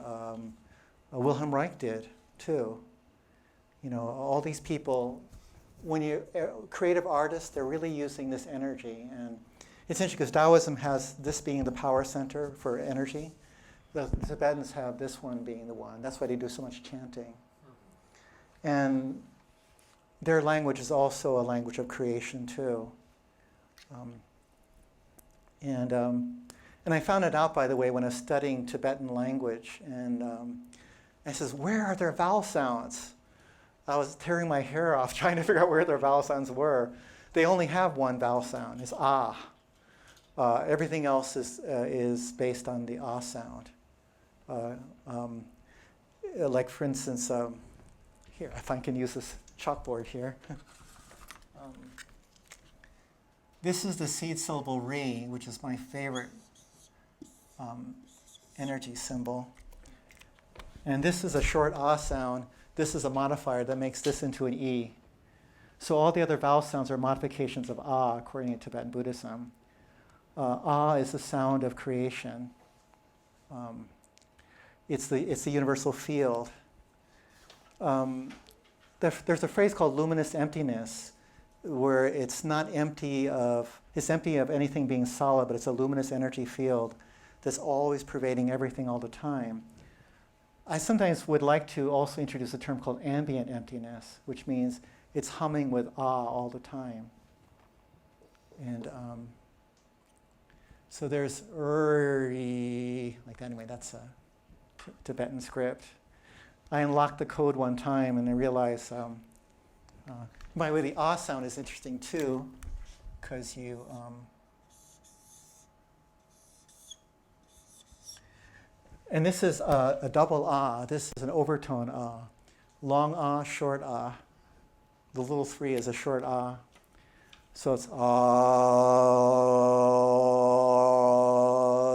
Wilhelm Reich did too. You know, all these people, when you're creative artists, they're really using this energy. And it's interesting because Taoism has this being the power center for energy. The Tibetans have this one being the one. That's why they do so much chanting. And their language is also a language of creation too. And I found it out, by the way, when I was studying Tibetan language. And I says, where are their vowel sounds? I was tearing my hair off trying to figure out where their vowel sounds were. They only have one vowel sound. It's ah. Everything else is based on the ah sound. Like, for instance, here, if I can use this chalkboard here. This is the seed syllable re, which is my favorite energy symbol. And this is a short ah sound. This is a modifier that makes this into an e. So all the other vowel sounds are modifications of ah, according to Tibetan Buddhism. Ah is the sound of creation. It's the universal field. There's a phrase called luminous emptiness, where it's empty of anything being solid, but it's a luminous energy field that's always pervading everything all the time. I sometimes would like to also introduce a term called ambient emptiness, which means it's humming with ah all the time. And so there's like that. Anyway, that's a Tibetan script. I unlocked the code one time and I realized, by the way, the ah sound is interesting too, because you, and this is a double ah. This is an overtone ah. Long ah, short ah. The little 3 is a short ah. So it's ah,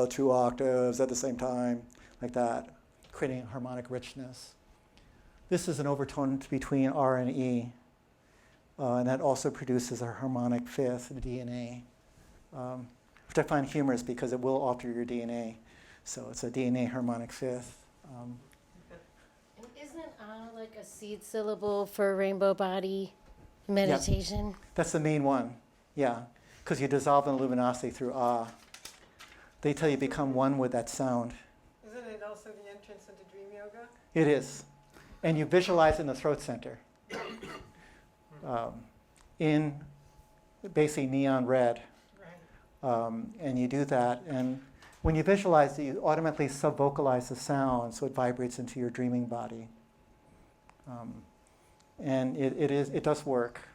2 octaves at the same time, like that, creating harmonic richness. This is an overtone between R and E, and that also produces a harmonic fifth, the DNA, which I find humorous because it will alter your DNA. So it's a DNA harmonic fifth. And isn't like a seed syllable for rainbow body meditation? Yeah, that's the main one, yeah, because you dissolve in luminosity through ah. They tell you become one with that sound. Isn't it also the entrance into dream yoga? It is. And you visualize in the throat center in basically neon red. Right. And you do that. And when you visualize it, you automatically sub-vocalize the sound so it vibrates into your dreaming body. And it does work.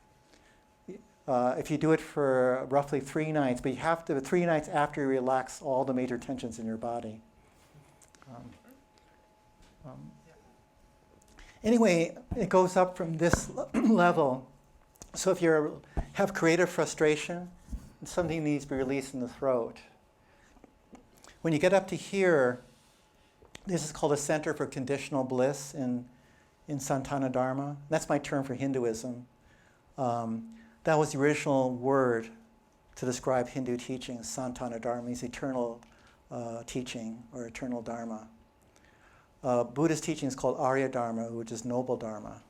If you do it for roughly 3 nights, but you have to 3 nights after you relax all the major tensions in your body. Anyway, it goes up from this level. So if you have creative frustration, something needs to be released in the throat. When you get up to here, this is called a Center for Conditional Bliss in Santana Dharma. That's my term for Hinduism. That was the original word to describe Hindu teachings. Santana Dharma means eternal teaching or eternal Dharma. Buddhist teaching is called Arya Dharma, which is noble Dharma.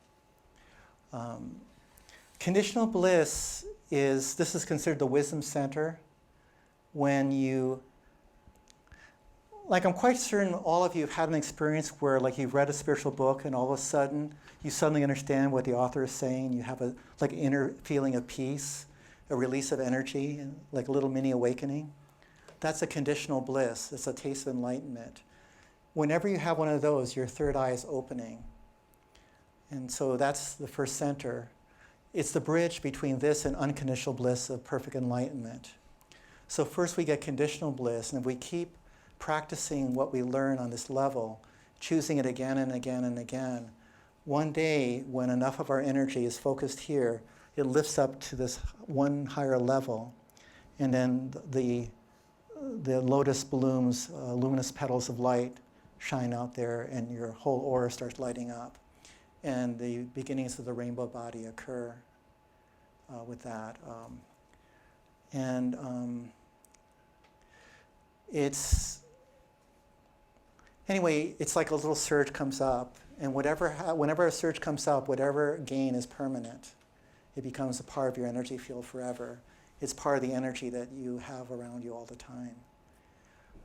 Conditional bliss this is considered the wisdom center when you, like I'm quite certain all of you have had an experience where like you've read a spiritual book and all of a sudden you suddenly understand what the author is saying. You have a like inner feeling of peace, a release of energy, and like a little mini awakening. That's a conditional bliss. It's a taste of enlightenment. Whenever you have one of those, your third eye is opening. And so that's the first center. It's the bridge between this and unconditional bliss of perfect enlightenment. So first we get conditional bliss, and if we keep practicing what we learn on this level, choosing it again and again and again, one day when enough of our energy is focused here, it lifts up to this one higher level, and then the lotus blooms, luminous petals of light shine out there, and your whole aura starts lighting up. And the beginnings of the rainbow body occur with that. Anyway, it's like a little surge comes up, and whenever a surge comes up, whatever gain is permanent. It becomes a part of your energy field forever. It's part of the energy that you have around you all the time.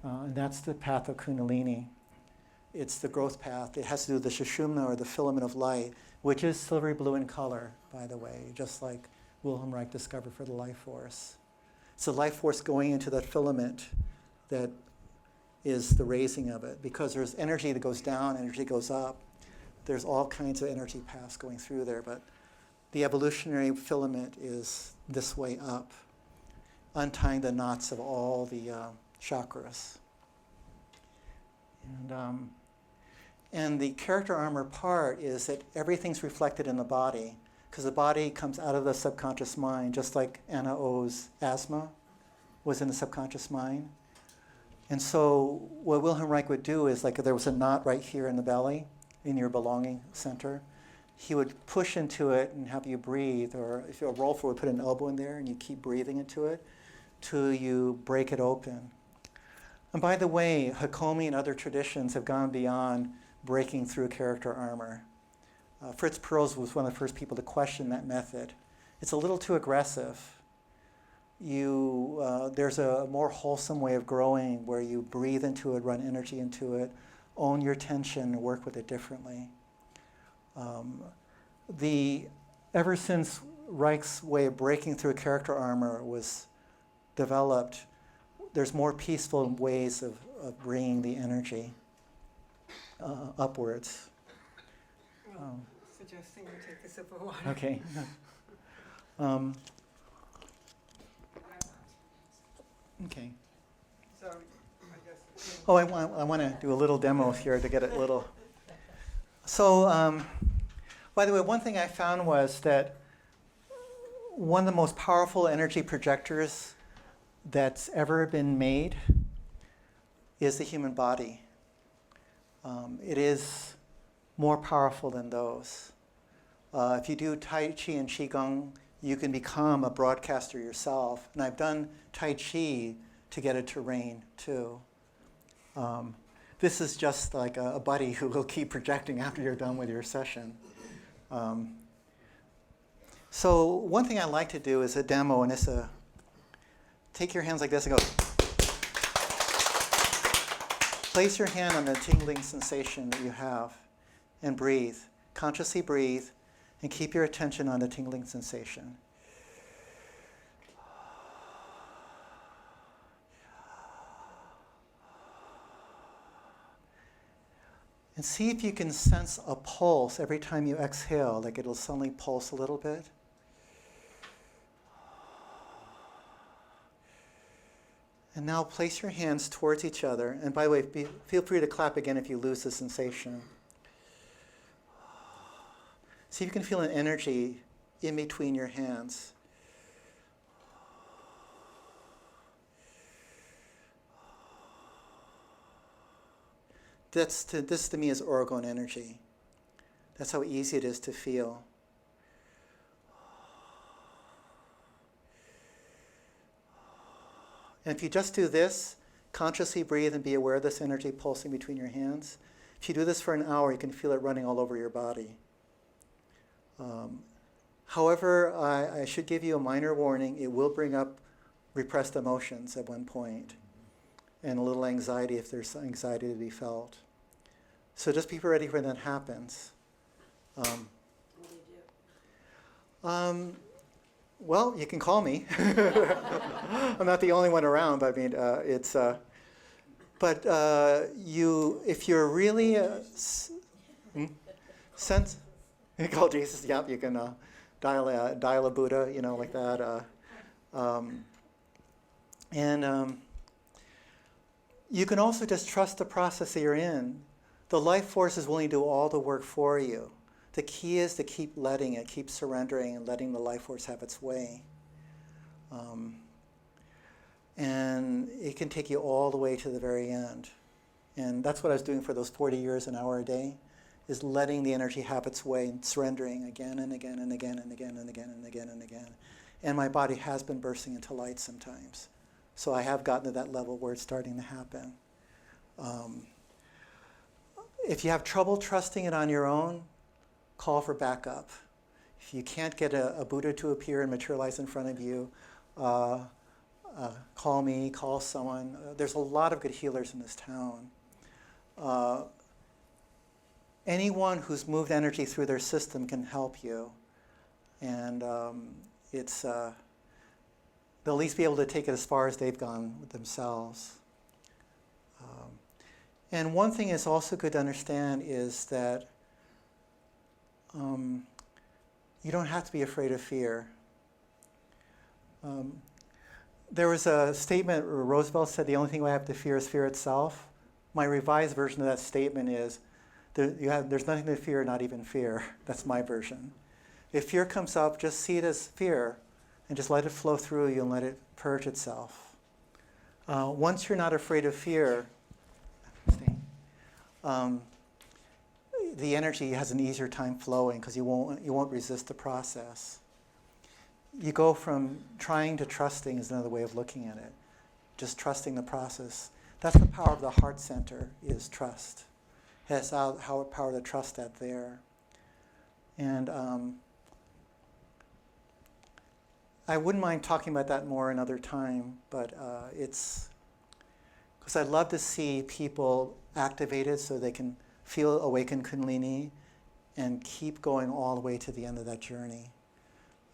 And that's the path of Kundalini. It's the growth path. It has to do with the Sushumna, or the filament of light, which is silvery blue in color, by the way, just like Wilhelm Reich discovered for the life force. It's the life force going into that filament that is the raising of it, because there's energy that goes down, energy goes up. There's all kinds of energy paths going through there, but the evolutionary filament is this way up, untying the knots of all the chakras. And the character armor part is that everything's reflected in the body, because the body comes out of the subconscious mind, just like Anna O's asthma was in the subconscious mind. And so what Wilhelm Reich would do is, like, if there was a knot right here in the belly, in your belonging center, he would push into it and have you breathe, or if you're a roll forward, put an elbow in there and you keep breathing into it till you break it open. And by the way, Hakomi and other traditions have gone beyond breaking through character armor. Fritz Perls was one of the first people to question that method. It's a little too aggressive. There's a more wholesome way of growing where you breathe into it, run energy into it, own your tension, work with it differently. Ever since Reich's way of breaking through character armor was developed, there's more peaceful ways of bringing the energy upwards. Suggesting you take a sip of water. Okay. Okay. So, I guess. Oh, I want to do a little demo here to get it a little. So, by the way, one thing I found was that one of the most powerful energy projectors that's ever been made is the human body. It is more powerful than those. If you do Tai Chi and Qigong, you can become a broadcaster yourself. And I've done Tai Chi to get it to rain, too. This is just like a buddy who will keep projecting after you're done with your session. So one thing I like to do is a demo, and it's take your hands like this and go. Place your hand on the tingling sensation that you have and breathe. Consciously breathe and keep your attention on the tingling sensation. And see if you can sense a pulse every time you exhale, like it'll suddenly pulse a little bit. And now place your hands towards each other. And by the way, feel free to clap again if you lose the sensation. See if you can feel an energy in between your hands. This to me is Orgone energy. That's how easy it is to feel. And if you just do this, consciously breathe and be aware of this energy pulsing between your hands. If you do this for an hour, you can feel it running all over your body. However, I should give you a minor warning. It will bring up repressed emotions at one point, and a little anxiety if there's anxiety to be felt. So just be ready when that happens. What do you do? Well, you can call me. I'm not the only one around, but I mean, it's. But if you're really you call Jesus. Yep, you can dial a Buddha, like that. And you can also just trust the process that you're in. The life force is willing to do all the work for you. The key is to keep letting it, keep surrendering and letting the life force have its way. And it can take you all the way to the very end. And that's what I was doing for those 40 years, an hour a day, is letting the energy have its way and surrendering again and again and again and again and again and again and again. And my body has been bursting into light sometimes. So I have gotten to that level where it's starting to happen. If you have trouble trusting it on your own, call for backup. If you can't get a Buddha to appear and materialize in front of you, call me, call someone. There's a lot of good healers in this town. Anyone who's moved energy through their system can help you. And they'll at least be able to take it as far as they've gone with themselves. And one thing is also good to understand is that you don't have to be afraid of fear. There was a statement where Roosevelt said the only thing we have to fear is fear itself. My revised version of that statement is there's nothing to fear, not even fear. That's my version. If fear comes up, just see it as fear and just let it flow through you and let it purge itself. Once you're not afraid of fear, the energy has an easier time flowing because you won't resist the process. You go from trying to trusting is another way of looking at it. Just trusting the process. That's the power of the heart center, is trust. It has how power to trust that there. And I wouldn't mind talking about that more another time, but it's because I'd love to see people activated so they can feel awakened Kundalini and keep going all the way to the end of that journey.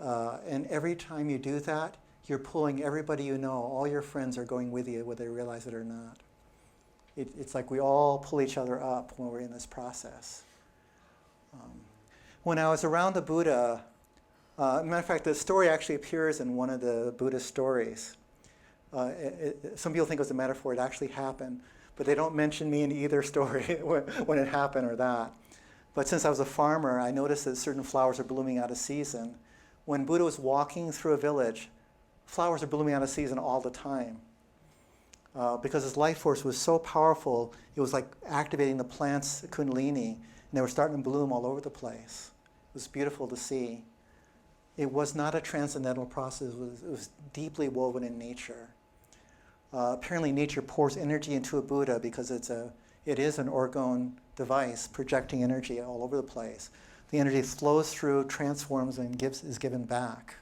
And every time you do that, you're pulling everybody you know. All your friends are going with you, whether they realize it or not. It's like we all pull each other up when we're in this process. When I was around the Buddha, matter of fact, the story actually appears in one of the Buddhist stories. Some people think it was a metaphor. It actually happened, but they don't mention me in either story when it happened or that. But since I was a farmer, I noticed that certain flowers are blooming out of season. When Buddha was walking through a village, flowers are blooming out of season all the time. Because his life force was so powerful, it was like activating the plants' Kundalini, and they were starting to bloom all over the place. It was beautiful to see. It was not a transcendental process. It was deeply woven in nature. Apparently nature pours energy into a Buddha because it is an orgone device projecting energy all over the place. The energy flows through, transforms, and is given back.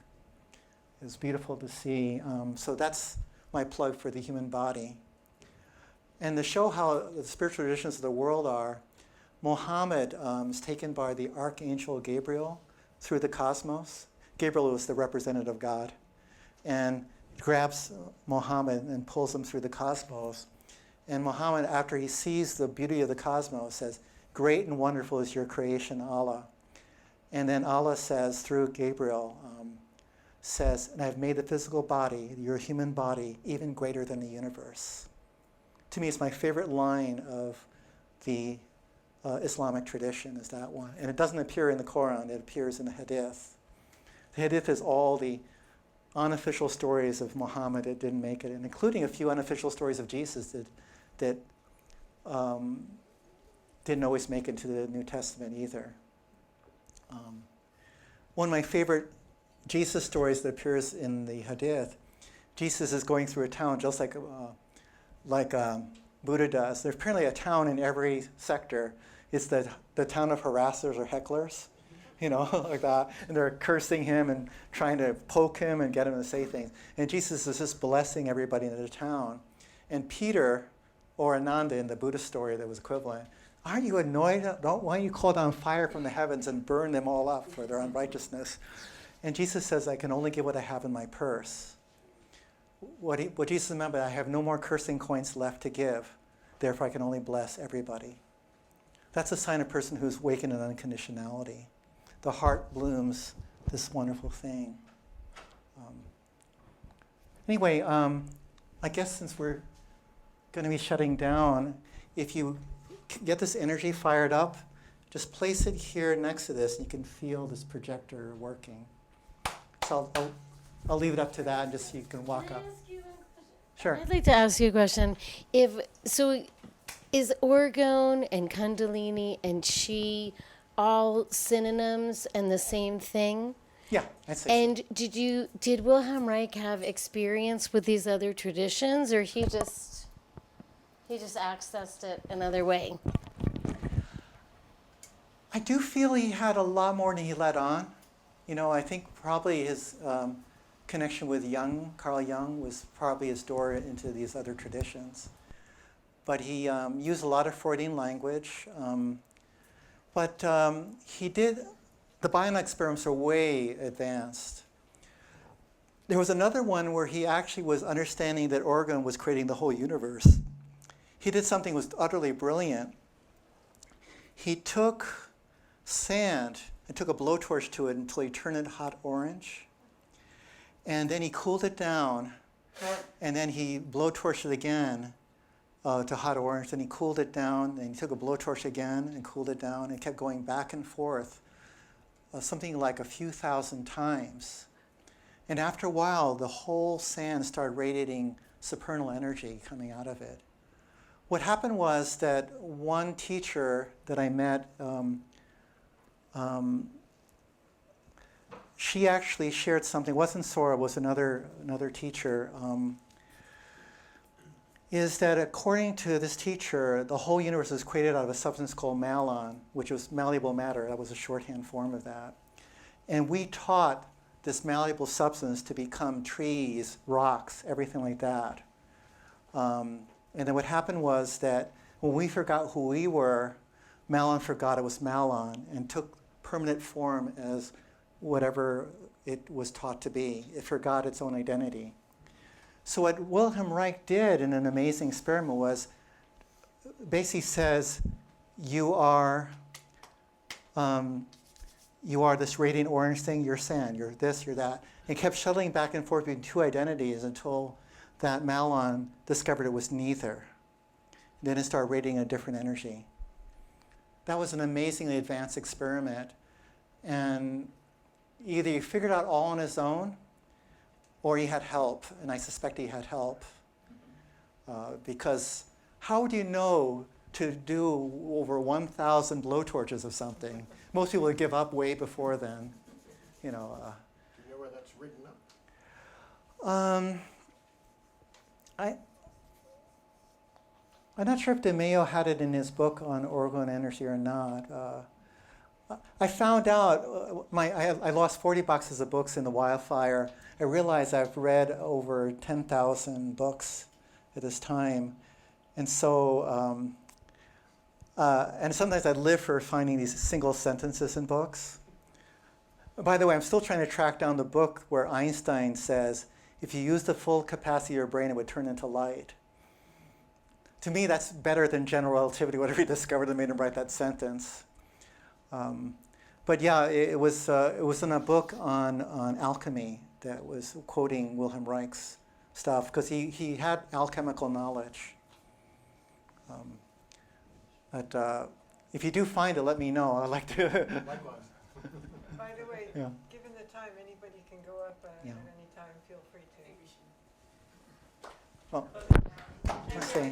It was beautiful to see. So that's my plug for the human body. And to show how the spiritual traditions of the world are, Muhammad is taken by the Archangel Gabriel through the cosmos. Gabriel was the representative of God. And grabs Muhammad and pulls him through the cosmos. And Muhammad, after he sees the beauty of the cosmos, says, "Great and wonderful is your creation, Allah." And then Allah says, through Gabriel, says, "And I've made the physical body, your human body, even greater than the universe." To me, it's my favorite line of the Islamic tradition is that one. And it doesn't appear in the Quran, it appears in the Hadith. The Hadith is all the unofficial stories of Muhammad that didn't make it, and including a few unofficial stories of Jesus that didn't always make it into the New Testament either. One of my favorite Jesus stories that appears in the Hadith, Jesus is going through a town just like Buddha does. There's apparently a town in every sector. It's the town of harassers or hecklers, like that. And they're cursing him and trying to poke him and get him to say things. And Jesus is just blessing everybody in the town. And Peter, or Ananda in the Buddhist story that was equivalent, "Aren't you annoyed? Why don't you call down fire from the heavens and burn them all up for their unrighteousness?" And Jesus says, "I can only give what I have in my purse." What Jesus remembered, I have no more cursing coins left to give. Therefore, I can only bless everybody. That's a sign of a person who's awakened in unconditionality. The heart blooms this wonderful thing. Anyway, I guess since we're going to be shutting down, if you get this energy fired up, just place it here next to this, and you can feel this projector working. So I'll leave it up to that, and just so you can walk up. Can I ask you one question? Sure. I'd like to ask you a question. Is Orgone and Kundalini and Chi all synonyms and the same thing? Yeah, I'd say so. And did Wilhelm Reich have experience with these other traditions, or he just accessed it another way? I do feel he had a lot more than he let on. I think probably his connection with Carl Jung, was probably his door into these other traditions. But he used a lot of Freudian language. But the bionic experiments are way advanced. There was another one where he actually was understanding that Orgone was creating the whole universe. He did something that was utterly brilliant. He took sand and took a blowtorch to it until he turned it hot orange. And then he cooled it down, and then he blowtorched it again to hot orange. Then he cooled it down, and he took a blowtorch again and cooled it down, and kept going back and forth, something like a few thousand times. And after a while, the whole sand started radiating supernal energy coming out of it. what happened was that one teacher that I met, she actually shared something. It wasn't Sora, it was another teacher. Is that according to this teacher, the whole universe was created out of a substance called malon, which was malleable matter. That was a shorthand form of that. And we taught this malleable substance to become trees, rocks, everything like that. And then what happened was that when we forgot who we were, malon forgot it was malon and took permanent form as whatever it was taught to be. It forgot its own identity. So what Wilhelm Reich did in an amazing experiment was basically says, you are this radiant orange thing, you're sand, you're this, you're that. And kept shuttling back and forth between two identities until that malon discovered it was neither. Then it started radiating a different energy. That was an amazingly advanced experiment. And either he figured out all on his own, or he had help, and I suspect he had help. Because how would you know to do over 1,000 blowtorches of something? Most people would give up way before then. Do you know where that's written up? I'm not sure if DeMeo had it in his book on orgone energy or not. I found out, I lost 40 boxes of books in the wildfire. I realized I've read over 10,000 books at this time. And so, and sometimes I live for finding these single sentences in books. By the way, I'm still trying to track down the book where Einstein says, if you use the full capacity of your brain, it would turn into light. To me, that's better than general relativity, whatever he discovered that made him write that sentence. But yeah, it was in a book on alchemy that was quoting Wilhelm Reich's stuff, because he had alchemical knowledge. But if you do find it, let me know. I'd like to. Likewise. By the way, Yeah. given the time, anybody can go up Yeah. at any time. Feel free to. Well, let's see.